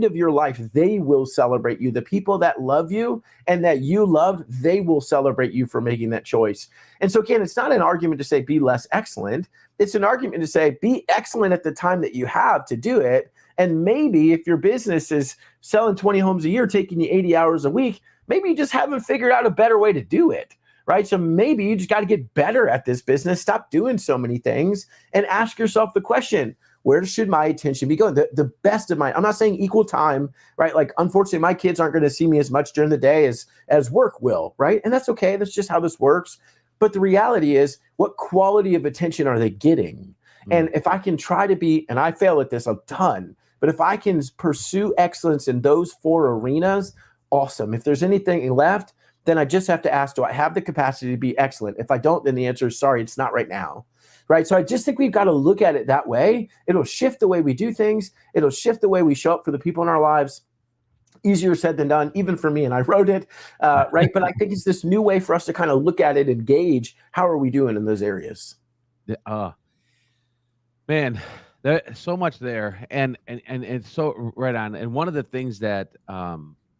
Speaker 2: of your life, they will celebrate you. The people that love you and that you love, they will celebrate you for making that choice. And so again, it's not an argument to say be less excellent. It's an argument to say be excellent at the time that you have to do it. And maybe if your business is selling 20 homes a year, taking you 80 hours a week, maybe you just haven't figured out a better way to do it. Right. So maybe you just got to get better at this business. Stop doing so many things and ask yourself the question, where should my attention be going? The best of I'm not saying equal time, right? Like, unfortunately, my kids aren't going to see me as much during the day as work will. Right. And that's OK. That's just how this works. But the reality is, what quality of attention are they getting? And if I can try to be, and I fail at this a ton, but if I can pursue excellence in those 4 arenas, awesome. If there's anything left, then I just have to ask, do I have the capacity to be excellent? If I don't, then the answer is sorry, it's not right now, right? So I just think we've got to look at it that way. It'll shift the way we do things. It'll shift the way we show up for the people in our lives. Easier said than done, even for me, and I wrote it, right? But I think it's this new way for us to kind of look at it and gauge how are we doing in those areas.
Speaker 1: Man, there's so much there, and it's so right on. And one of the things that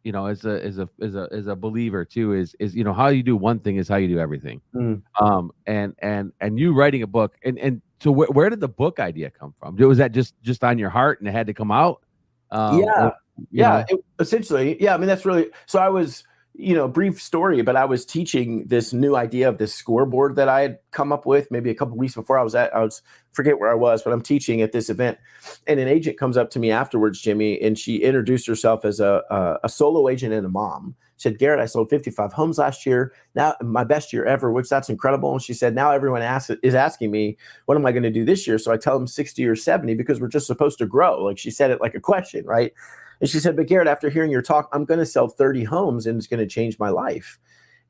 Speaker 1: as a believer too, is how you do one thing is how you do everything. And you writing a book, and so where did the book idea come from? Was that just on your heart and it had to come out?
Speaker 2: Essentially, yeah. I mean, that's really, so I was, brief story, but I was teaching this new idea of this scoreboard that I had come up with maybe a couple of weeks before. I was forget where I was, but I'm teaching at this event, and an agent comes up to me afterwards, Jimmy, and she introduced herself as a solo agent and a mom. She said, Garrett, I sold 55 homes last year. Now my best year ever, which that's incredible. And she said, now everyone is asking me, what am I going to do this year? So I tell them 60 or 70 because we're just supposed to grow. Like, she said it like a question, right? And she said, but Garrett, after hearing your talk, I'm going to sell 30 homes and it's going to change my life.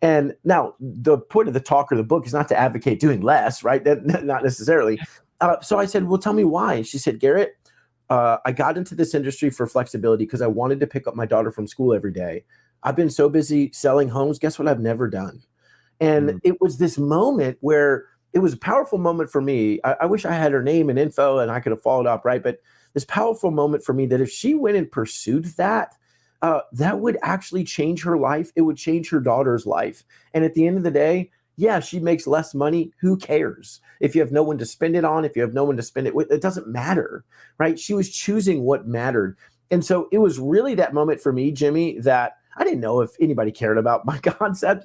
Speaker 2: And now the point of the talk or the book is not to advocate doing less, right? Not necessarily. So I said, well, tell me why. And she said, Garrett, I got into this industry for flexibility because I wanted to pick up my daughter from school every day. I've been so busy selling homes. Guess what I've never done? And it was this moment where it was a powerful moment for me. I wish I had her name and info and I could have followed up, right? But this powerful moment for me that if she went and pursued that, that would actually change her life. It would change her daughter's life. And at the end of the day, Yeah, she makes less money. Who cares? If you have no one to spend it on, if you have no one to spend it with, it doesn't matter, right? She was choosing what mattered. And so it was really that moment for me, Jimmy, that I didn't know if anybody cared about my concept.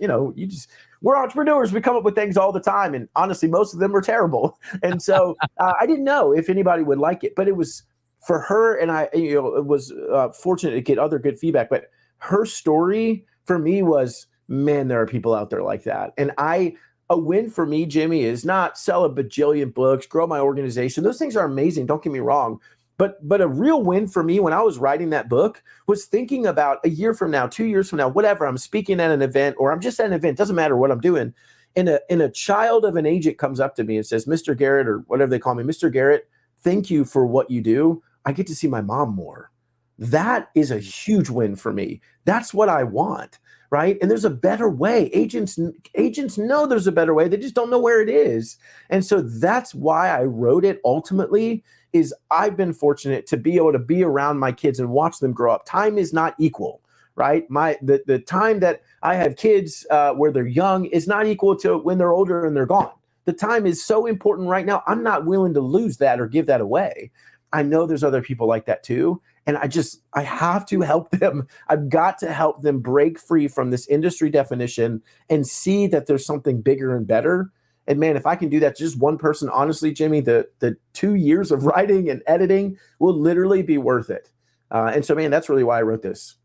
Speaker 2: We're entrepreneurs. We come up with things all the time. And honestly, most of them are terrible. And so I didn't know if anybody would like it, but it was for her. And I, it was fortunate to get other good feedback, but her story for me was, man, there are people out there like that. And a win for me, Jimmy, is not sell a bajillion books, grow my organization. Those things are amazing. Don't get me wrong. But a real win for me when I was writing that book was thinking about a year from now, 2 years from now, whatever, I'm speaking at an event or I'm just at an event, doesn't matter what I'm doing. And a child of an agent comes up to me and says, Mr. Garrett, or whatever they call me, Mr. Garrett, thank you for what you do. I get to see my mom more. That is a huge win for me. That's what I want. Right. And there's a better way. Agents know there's a better way. They just don't know where it is. And so that's why I wrote it ultimately. Is I've been fortunate to be able to be around my kids and watch them grow up. Time is not equal, right? The time that I have kids where they're young is not equal to when they're older and they're gone. The time is so important right now. I'm not willing to lose that or give that away. I know there's other people like that too. And I have to help them. I've got to help them break free from this industry definition and see that there's something bigger and better. And man, if I can do that to just one person, honestly, Jimmy, the 2 years of writing and editing will literally be worth it. And so, man, that's really why I wrote this.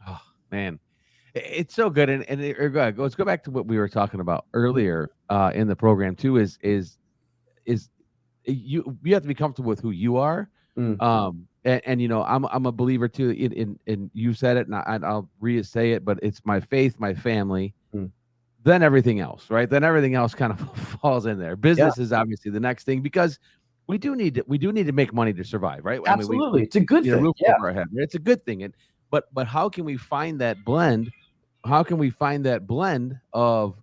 Speaker 1: Oh, man, it's so good. Let's go back to what we were talking about earlier in the program too, is you have to be comfortable with who you are. And I'm a believer too in you said it, and I'll re-say it, but it's my faith, my family, then everything else, right? Then everything else kind of falls in there. Business is obviously the next thing, because we do need to make money to survive, right?
Speaker 2: Absolutely. It's a good thing.
Speaker 1: Roof over our head. It's a good thing. But how can we find that blend? How can we find that blend of,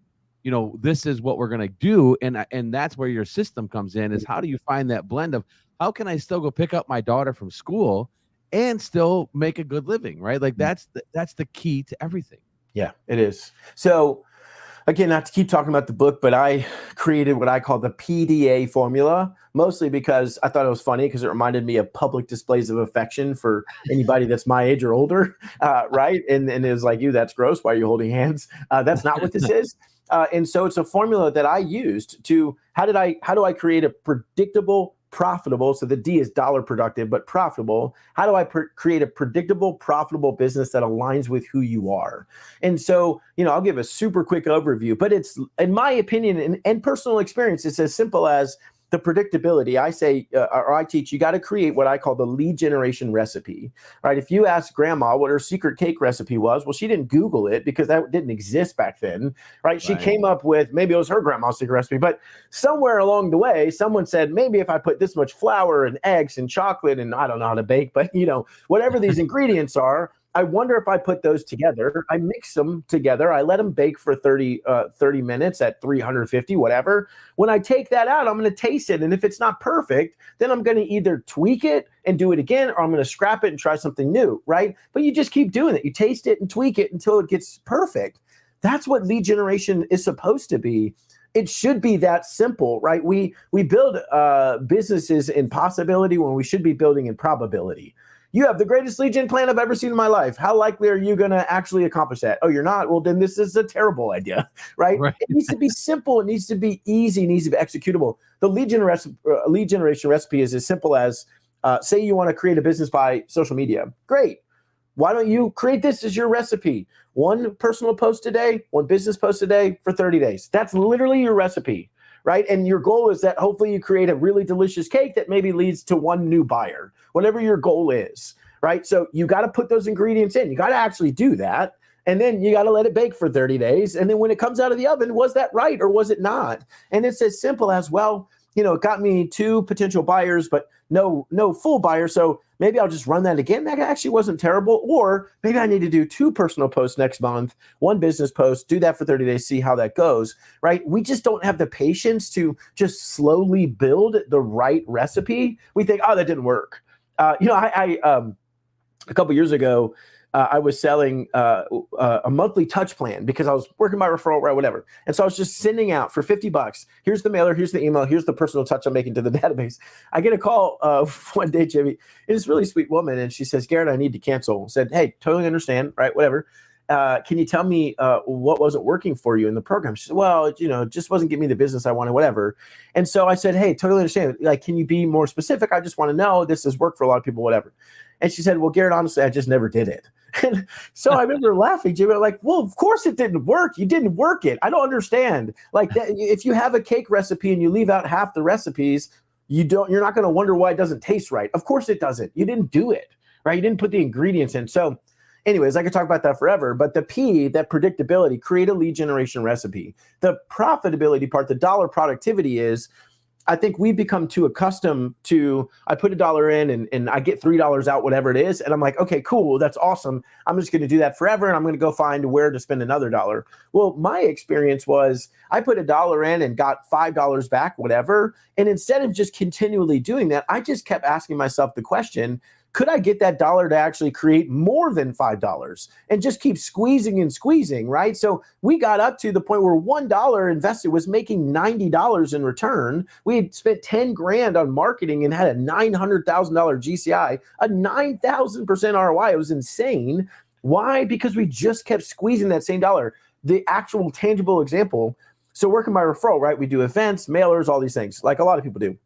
Speaker 1: this is what we're going to do. And that's where your system comes in, is how do you find that blend of, how can I still go pick up my daughter from school and still make a good living, right? Like that's the key to everything.
Speaker 2: Yeah, it is. So again, not to keep talking about the book, but I created what I call the PDA Formula, mostly because I thought it was funny because it reminded me of public displays of affection for anybody that's my age or older, right? And it was like, that's gross. Why are you holding hands? That's not what this is. And so it's a formula that I used to, how do I create a predictable, profitable, so the D is dollar productive, but profitable. How do I create a predictable, profitable business that aligns with who you are? And so, I'll give a super quick overview, but it's, in my opinion and personal experience, it's as simple as the predictability. I say, or I teach, you got to create what I call the lead generation recipe, right? If you ask grandma what her secret cake recipe was, well, she didn't Google it because that didn't exist back then, right? She came up with, maybe it was her grandma's secret recipe, but somewhere along the way, someone said, maybe if I put this much flour and eggs and chocolate, and I don't know how to bake, but whatever these ingredients are, I wonder if I put those together, I mix them together, I let them bake for 30 minutes at 350, whatever. When I take that out, I'm going to taste it. And if it's not perfect, then I'm going to either tweak it and do it again, or I'm going to scrap it and try something new, right? But you just keep doing it. You taste it and tweak it until it gets perfect. That's what lead generation is supposed to be. It should be that simple, right? We build businesses in possibility when we should be building in probability. You have the greatest lead gen plan I've ever seen in my life. How likely are you going to actually accomplish that? Oh, you're not? Well, then this is a terrible idea, right? It needs to be simple. It needs to be easy. It needs to be executable. The lead generation recipe is as simple as, say you want to create a business by social media. Great. Why don't you create this as your recipe? One personal post a day, one business post a day for 30 days. That's literally your recipe, right? And your goal is that hopefully you create a really delicious cake that maybe leads to one new buyer, whatever your goal is, right? So you got to put those ingredients in. You got to actually do that. And then you got to let it bake for 30 days. And then when it comes out of the oven, was that right or was it not? And it's as simple as, well, it got me 2 potential buyers, but no full buyer. So maybe I'll just run that again. That actually wasn't terrible. Or maybe I need to do 2 personal posts next month, 1 business post, do that for 30 days, see how that goes, right? We just don't have the patience to just slowly build the right recipe. We think, oh, that didn't work. A couple years ago, I was selling a monthly touch plan because I was working my referral, right, whatever. And so I was just sending out for $50. Here's the mailer, here's the email, here's the personal touch I'm making to the database. I get a call one day, Jimmy, and this really sweet woman, and she says, Garrett, I need to cancel. I said, hey, totally understand, right, whatever. Can you tell me what wasn't working for you in the program? She said, well, it just wasn't giving me the business I wanted, whatever. And so I said, hey, totally understand. Like, can you be more specific? I just want to know, this has worked for a lot of people, whatever. And she said, well, Garrett, honestly, I just never did it. And so I remember laughing, Jimmy, like, well, of course it didn't work. You didn't work it. I don't understand. Like, that, if you have a cake recipe and you leave out half the recipes, you're not going to wonder why it doesn't taste right. Of course it doesn't. You didn't do it, right? You didn't put the ingredients in. So anyways, I could talk about that forever, but the P, that predictability, create a lead generation recipe. The profitability part, the dollar productivity is, I think we've become too accustomed to, I put $1 in and I get $3 out, whatever it is. And I'm like, okay, cool. That's awesome. I'm just going to do that forever. And I'm going to go find where to spend another $1. Well, my experience was I put $1 in and got $5 back, whatever. And instead of just continually doing that, I just kept asking myself the question, could I get that $1 to actually create more than $5 and just keep squeezing and squeezing, right? So we got up to the point where $1 invested was making $90 in return. We had spent 10 grand on marketing and had a $900,000 GCI, a 9,000% ROI. It was insane. Why? Because we just kept squeezing that same dollar. The actual tangible example. So working my referral, right? We do events, mailers, all these things, like a lot of people do.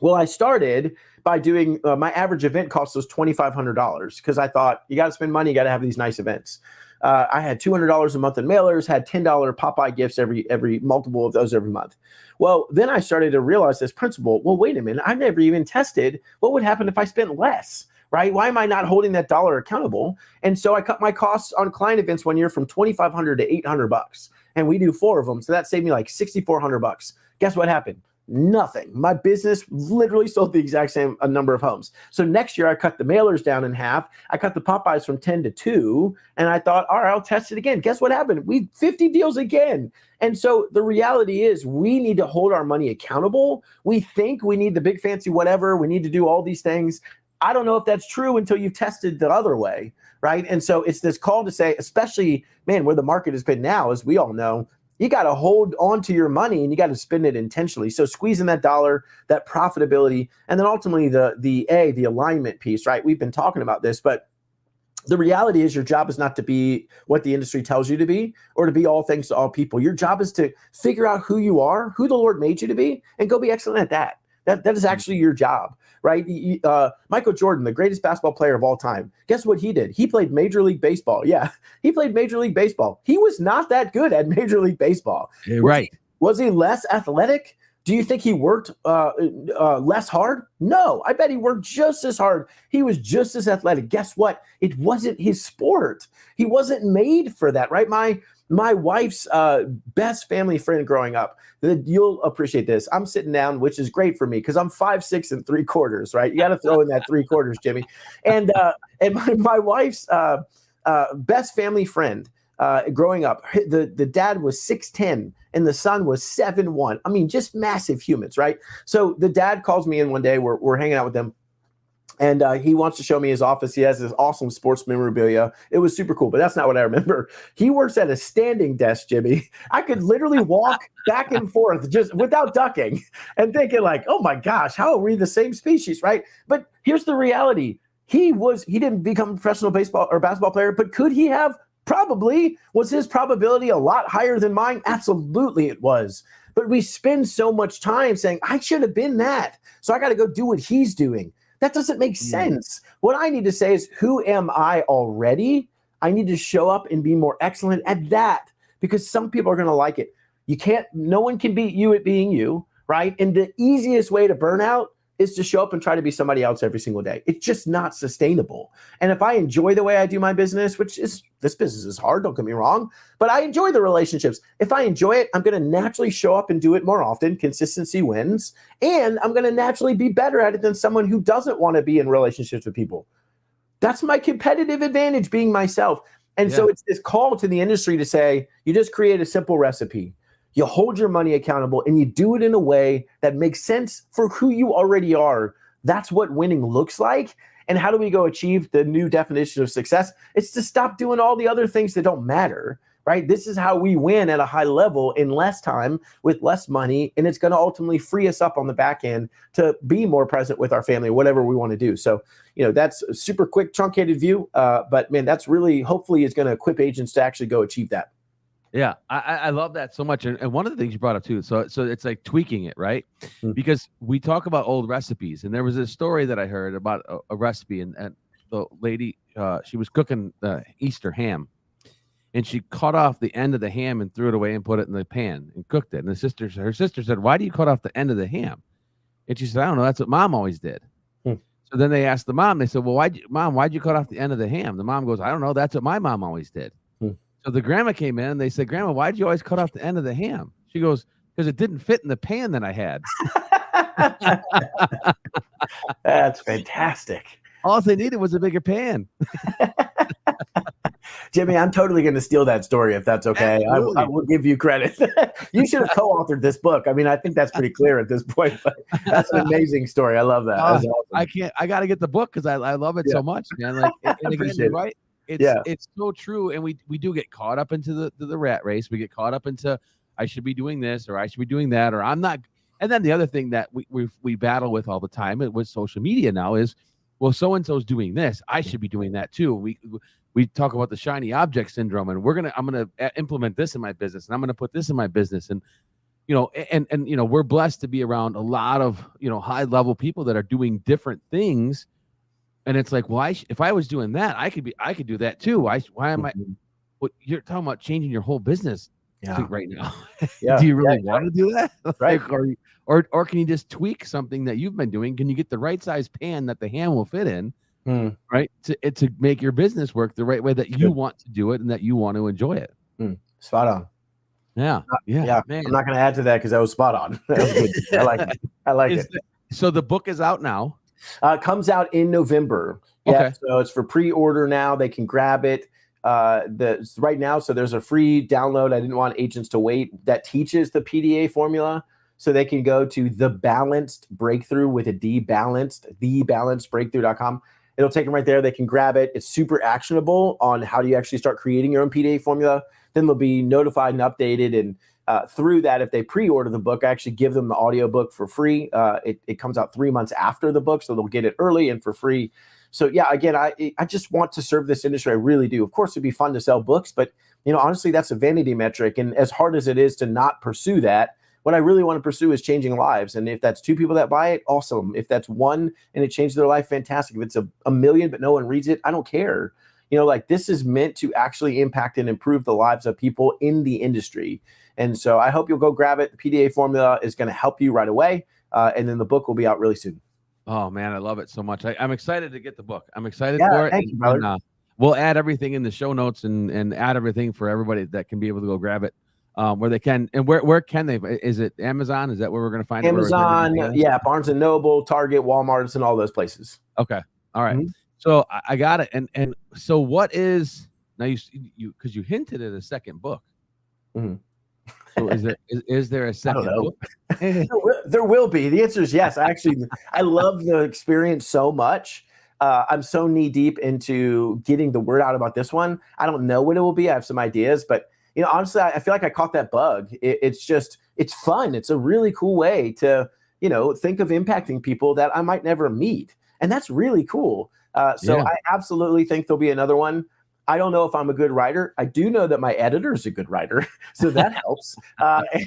Speaker 2: Well, I started by doing my average event cost was $2,500 because I thought you got to spend money, you got to have these nice events. I had $200 a month in mailers, had $10 Popeye gifts every multiple of those every month. Well, then I started to realize this principle. Well, wait a minute, I've never even tested what would happen if I spent less, right? Why am I not holding that dollar accountable? And so I cut my costs on client events one year from $2,500 to $800, and we do 4 of them, so that saved me like $6,400. Guess what happened? Nothing. My business literally sold the exact same number of homes. So next year I cut the mailers down in half. I cut the Popeyes from 10 to 2. And I thought, all right, I'll test it again. Guess what happened? We 50 deals again. And so the reality is we need to hold our money accountable. We think we need the big fancy whatever. We need to do all these things. I don't know if that's true until you've tested the other way, right? And so it's this call to say, especially, man, where the market has been now, as we all know, you got to hold on to your money and you got to spend it intentionally. So squeezing that dollar, that profitability, and then ultimately the alignment piece, right? We've been talking about this, but the reality is your job is not to be what the industry tells you to be or to be all things to all people. Your job is to figure out who you are, who the Lord made you to be, and go be excellent at that. That is actually your job, right? Michael Jordan, the greatest basketball player of all time. Guess what he did? He played Major League Baseball. Yeah, he played Major League Baseball. He was not that good at Major League Baseball.
Speaker 1: Right.
Speaker 2: Was he less athletic? Do you think he worked less hard? No, I bet he worked just as hard. He was just as athletic. Guess what? It wasn't his sport. He wasn't made for that, right? My wife's best family friend growing up, you'll appreciate this. I'm sitting down, which is great for me because I'm 5'6" and 3/4, right? You got to throw in that 3/4, Jimmy. And my wife's best family friend growing up, the dad was 6'10" and the son was 7'1". I mean, just massive humans, right? So the dad calls me in one day. We're hanging out with them. And he wants to show me his office. He has this awesome sports memorabilia. It was super cool, but that's not what I remember. He works at a standing desk, Jimmy. I could literally walk back and forth just without ducking and thinking like, oh my gosh, how are we the same species, right? But here's the reality. He didn't become a professional baseball or basketball player, but could he have? Probably. Was his probability a lot higher than mine? Absolutely it was. But we spend so much time saying, I should have been that. So I got to go do what he's doing. That doesn't make sense. What I need to say is, who am I already? I need to show up and be more excellent at that because some people are going to like it. No one can beat you at being you, right? And the easiest way to burn out is to show up and try to be somebody else every single day. It's just not sustainable. And if I enjoy the way I do my business, this business is hard, don't get me wrong, but I enjoy the relationships. If I enjoy it, I'm going to naturally show up and do it more often. Consistency wins. And I'm going to naturally be better at it than someone who doesn't want to be in relationships with people. That's my competitive advantage, being myself. And so it's this call to the industry to say, you just create a simple recipe. You hold your money accountable and you do it in a way that makes sense for who you already are. That's what winning looks like. And how do we go achieve the new definition of success? It's to stop doing all the other things that don't matter, right? This is how we win at a high level in less time with less money. And it's going to ultimately free us up on the back end to be more present with our family, whatever we want to do. So, that's a super quick, truncated view. But man, that's really, hopefully is going to equip agents to actually go achieve that.
Speaker 1: Yeah, I love that so much. And one of the things you brought up too, so it's like tweaking it, right? Because we talk about old recipes, and there was a story that I heard about a recipe, and the lady, she was cooking Easter ham, and she cut off the end of the ham and threw it away and put it in the pan and cooked it. And her sister said, "Why do you cut off the end of the ham?" And she said, "I don't know. That's what Mom always did." So then they asked the mom. They said, "Well, why'd you cut off the end of the ham?" The mom goes, "I don't know. That's what my mom always did." So the grandma came in and they said, "Grandma, why'd you always cut off the end of the ham?" She goes, "Because it didn't fit in the pan that I had."
Speaker 2: That's fantastic.
Speaker 1: All they needed was a bigger pan.
Speaker 2: Jimmy, I'm totally going to steal that story if that's okay. I will give you credit. You should have co-authored this book. I mean, I think that's pretty clear at this point, but that's an amazing story. I love that. That's awesome.
Speaker 1: I got to get the book because I love it so much, man. Like, and again, you're right. It's so true. And we do get caught up into the rat race. We get caught up into, I should be doing this or I should be doing that, or I'm not. And then the other thing that we battle with all the time with social media now is, well, so-and-so's doing this, I should be doing that too. We talk about the shiny object syndrome, and I'm going to implement this in my business, and I'm going to put this in my business. And, we're blessed to be around a lot of, high level people that are doing different things. And it's like, well, if I was doing that, I could do that too. Why am I? What you're talking about changing your whole business right now? Do you really want to do that?
Speaker 2: Right.
Speaker 1: Or can you just tweak something that you've been doing? Can you get the right size pan that the ham will fit in, right? To make your business work the right way that you want to do it and that you want to enjoy it.
Speaker 2: Spot on.
Speaker 1: Yeah.
Speaker 2: Man. I'm not going to add to that because that was spot on. That was good. I like it.
Speaker 1: So the book is out now.
Speaker 2: Comes out in November.
Speaker 1: Okay.
Speaker 2: So it's for pre-order now. They can grab it right now. So there's a free download. I didn't want agents to wait. That teaches the PDA formula. So they can go to The Balanced Breakthrough with a D, thebalancedbreakthrough.com. It'll take them right there. They can grab it. It's super actionable on how do you actually start creating your own PDA formula. Then they'll be notified and updated. And through that, if they pre-order the book, I actually give them the audiobook for free. It comes out 3 months after the book, so they'll get it early and for free. So yeah, again, I just want to serve this industry. I really do. Of course, it'd be fun to sell books, but honestly, that's a vanity metric. And as hard as it is to not pursue that, what I really want to pursue is changing lives. And if that's 2 people that buy it, awesome. If that's 1 and it changed their life, fantastic. If it's a million but no one reads it, I don't care. This is meant to actually impact and improve the lives of people in the industry. And so I hope you'll go grab it. The PDA formula is going to help you right away. And then the book will be out really soon.
Speaker 1: Oh, man, I love it so much. I'm excited to get the book. I'm excited for it.
Speaker 2: Thank you, brother.
Speaker 1: And, we'll add everything in the show notes and add everything for everybody that can be able to go grab it where they can. And where can they? Is it Amazon? Is that where we're going to find
Speaker 2: Amazon, it? Barnes & Noble, Target, Walmart, and all those places.
Speaker 1: Okay. All right. So I got it. And so what is, now you because you hinted at a second book. So is there a second book?
Speaker 2: There will be. The answer is yes. I love the experience so much. I'm so knee deep into getting the word out about this one. I don't know what it will be. I have some ideas, but honestly, I feel like I caught that bug. It's fun. It's a really cool way to, think of impacting people that I might never meet. And that's really cool. So I absolutely think there'll be another one. I don't know if I'm a good writer. I do know that my editor is a good writer, so that helps.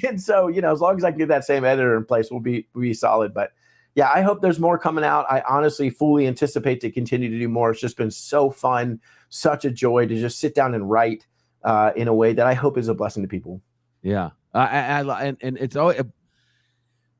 Speaker 2: And so, as long as I can get that same editor in place, we'll be solid. But yeah, I hope there's more coming out. I honestly fully anticipate to continue to do more. It's just been so fun, such a joy to just sit down and write in a way that I hope is a blessing to people. Yeah,
Speaker 1: and it's always.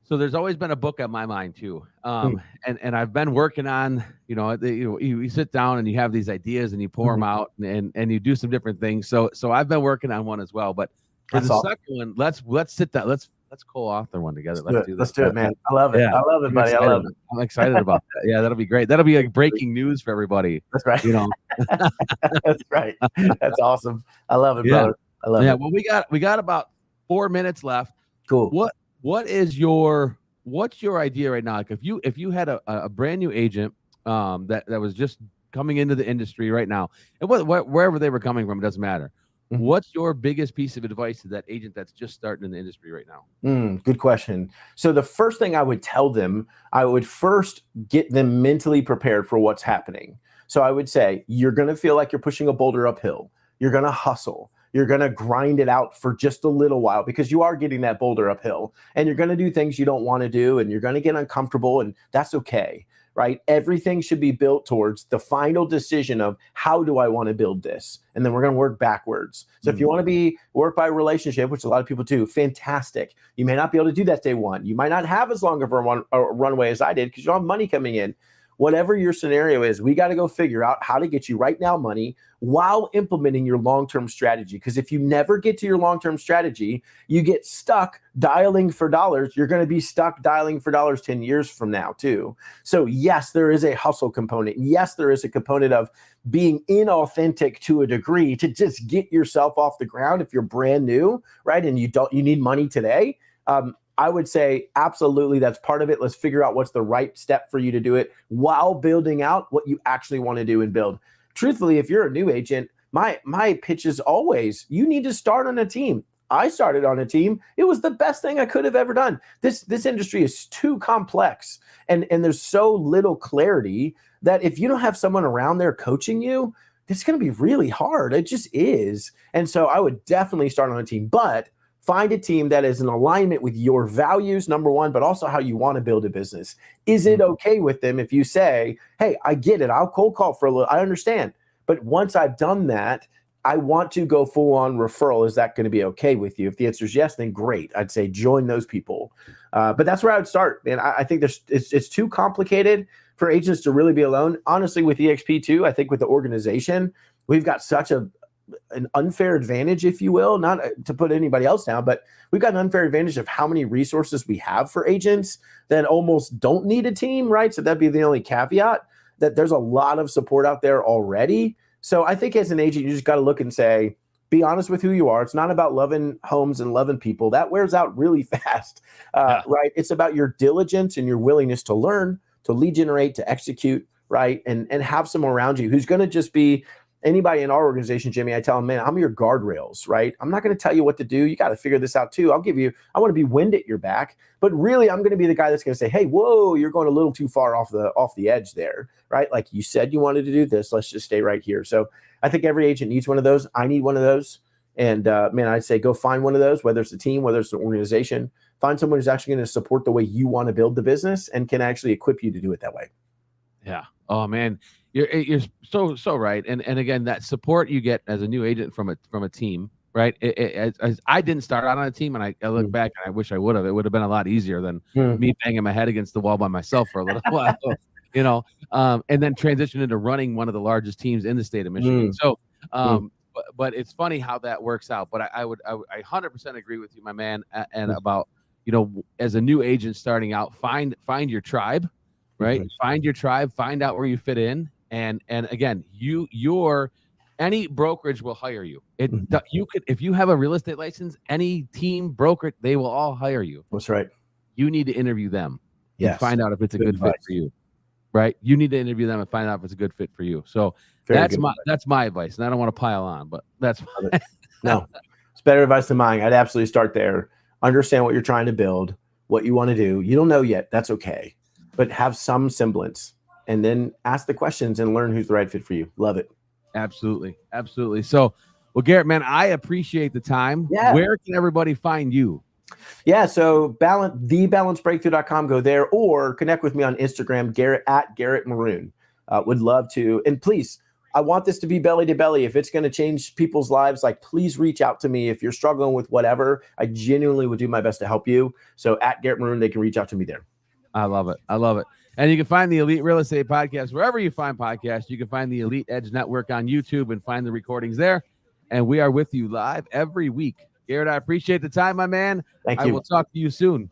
Speaker 1: So there's always been a book on my mind too, and I've been working on, you sit down and you have these ideas and you pour them out and you do some different things. So I've been working on one as well. But for the second one, let's sit down. Let's co-author one together.
Speaker 2: Let's do it, man. I love it. I love it, buddy. I love it.
Speaker 1: I'm excited about that. Yeah, that'll be great. That'll be like breaking news for everybody.
Speaker 2: That's right. That's right. That's awesome. I love it, brother. I love it.
Speaker 1: Yeah. Well, we got about 4 minutes left.
Speaker 2: Cool.
Speaker 1: What's your idea right now? Like if you had a brand new agent that was just coming into the industry right now, and wherever they were coming from, it doesn't matter.
Speaker 2: Mhm.
Speaker 1: What's your biggest piece of advice to that agent that's just starting in the industry right now?
Speaker 2: Good question. So the first thing I would tell them, I would first get them mentally prepared for what's happening. So I would say, you're going to feel like you're pushing a boulder uphill. You're going to hustle. You're going to grind it out for just a little while because you are getting that boulder uphill, and you're going to do things you don't want to do, and you're going to get uncomfortable, and that's okay. Right? Everything should be built towards the final decision of how do I want to build this? And then we're going to work backwards. So if you want to work by relationship, which a lot of people do, fantastic. You may not be able to do that day one. You might not have as long of a runway as I did because you don't have money coming in. Whatever your scenario is, we got to go figure out how to get you right now money while implementing your long-term strategy. Because if you never get to your long-term strategy, you get stuck dialing for dollars. You're going to be stuck dialing for dollars 10 years from now too. So yes, there is a hustle component. Yes, there is a component of being inauthentic to a degree to just get yourself off the ground if you're brand new, right? And you need money today. I would say absolutely that's part of it. Let's figure out what's the right step for you to do it while building out what you actually want to do and build. Truthfully, if you're a new agent, my pitch is always, you need to start on a team. I started on a team. It was the best thing I could have ever done. This industry is too complex and there's so little clarity that if you don't have someone around there coaching you, it's going to be really hard. It just is. And so I would definitely start on a team, but find a team that is in alignment with your values, number one, but also how you want to build a business. Is it okay with them if you say, hey, I get it, I'll cold call for a little, I understand. But once I've done that, I want to go full on referral. Is that going to be okay with you? If the answer is yes, then great. I'd say join those people. But that's where I would start. And I think it's too complicated for agents to really be alone. Honestly, with EXP too, I think with the organization, we've got such an unfair advantage, if you will, not to put anybody else down, but we've got an unfair advantage of how many resources we have for agents that almost don't need a team, right? So that'd be the only caveat, that there's a lot of support out there already. So I think as an agent, you just got to look and say, be honest with who you are. It's not about loving homes and loving people. That wears out really fast, right? It's about your diligence and your willingness to learn, to lead generate, to execute, right? And have someone around you who's going to just be anybody in our organization, Jimmy. I tell them, man, I'm your guardrails, right? I'm not going to tell you what to do. You got to figure this out too. I want to be wind at your back, but really I'm going to be the guy that's going to say, hey, whoa, you're going a little too far off the edge there, right? Like you said, you wanted to do this. Let's just stay right here. So I think every agent needs one of those. I need one of those. And man, I'd say go find one of those, whether it's a team, whether it's an organization, find someone who's actually going to support the way you want to build the business and can actually equip you to do it that way.
Speaker 1: Yeah. Oh man, you're so right. And again, that support you get as a new agent from a team, right? As I didn't start out on a team, and I look back and I wish I would have. It would have been a lot easier than me banging my head against the wall by myself for a little while, you know. And then transition into running one of the largest teams in the state of Michigan. So, but it's funny how that works out. But I 100% agree with you, my man, and about, you know, as a new agent starting out, find your tribe. Right. Find your tribe, find out where you fit in. And again, any brokerage will hire you. You could, if you have a real estate license, any team broker, they will all hire you.
Speaker 2: That's right.
Speaker 1: You need to interview them.
Speaker 2: Yes.
Speaker 1: And find out if it's a good fit for you. Right. You need to interview them and find out if it's a good fit for you. So that's my advice. And I don't want to pile on, but that's
Speaker 2: no, it's better advice than mine. I'd absolutely start there. Understand what you're trying to build, what you want to do. You don't know yet. That's okay. But have some semblance and then ask the questions and learn who's the right fit for you. Love it.
Speaker 1: Absolutely. Absolutely. So, well, Garrett, man, I appreciate the time. Yeah. Where can everybody find you?
Speaker 2: Yeah. So thebalancebreakthrough.com, go there, or connect with me on Instagram, Garrett Maroon. Would love to. And please, I want this to be belly to belly. If it's going to change people's lives, like, please reach out to me. If you're struggling with whatever, I genuinely would do my best to help you. So at Garrett Maroon, they can reach out to me there.
Speaker 1: I love it. I love it. And you can find the Elite Real Estate Podcast wherever you find podcasts. You can find the Elite Edge Network on YouTube and find the recordings there. And we are with you live every week. Garrett, I appreciate the time, my man.
Speaker 2: Thank you.
Speaker 1: I will talk to you soon.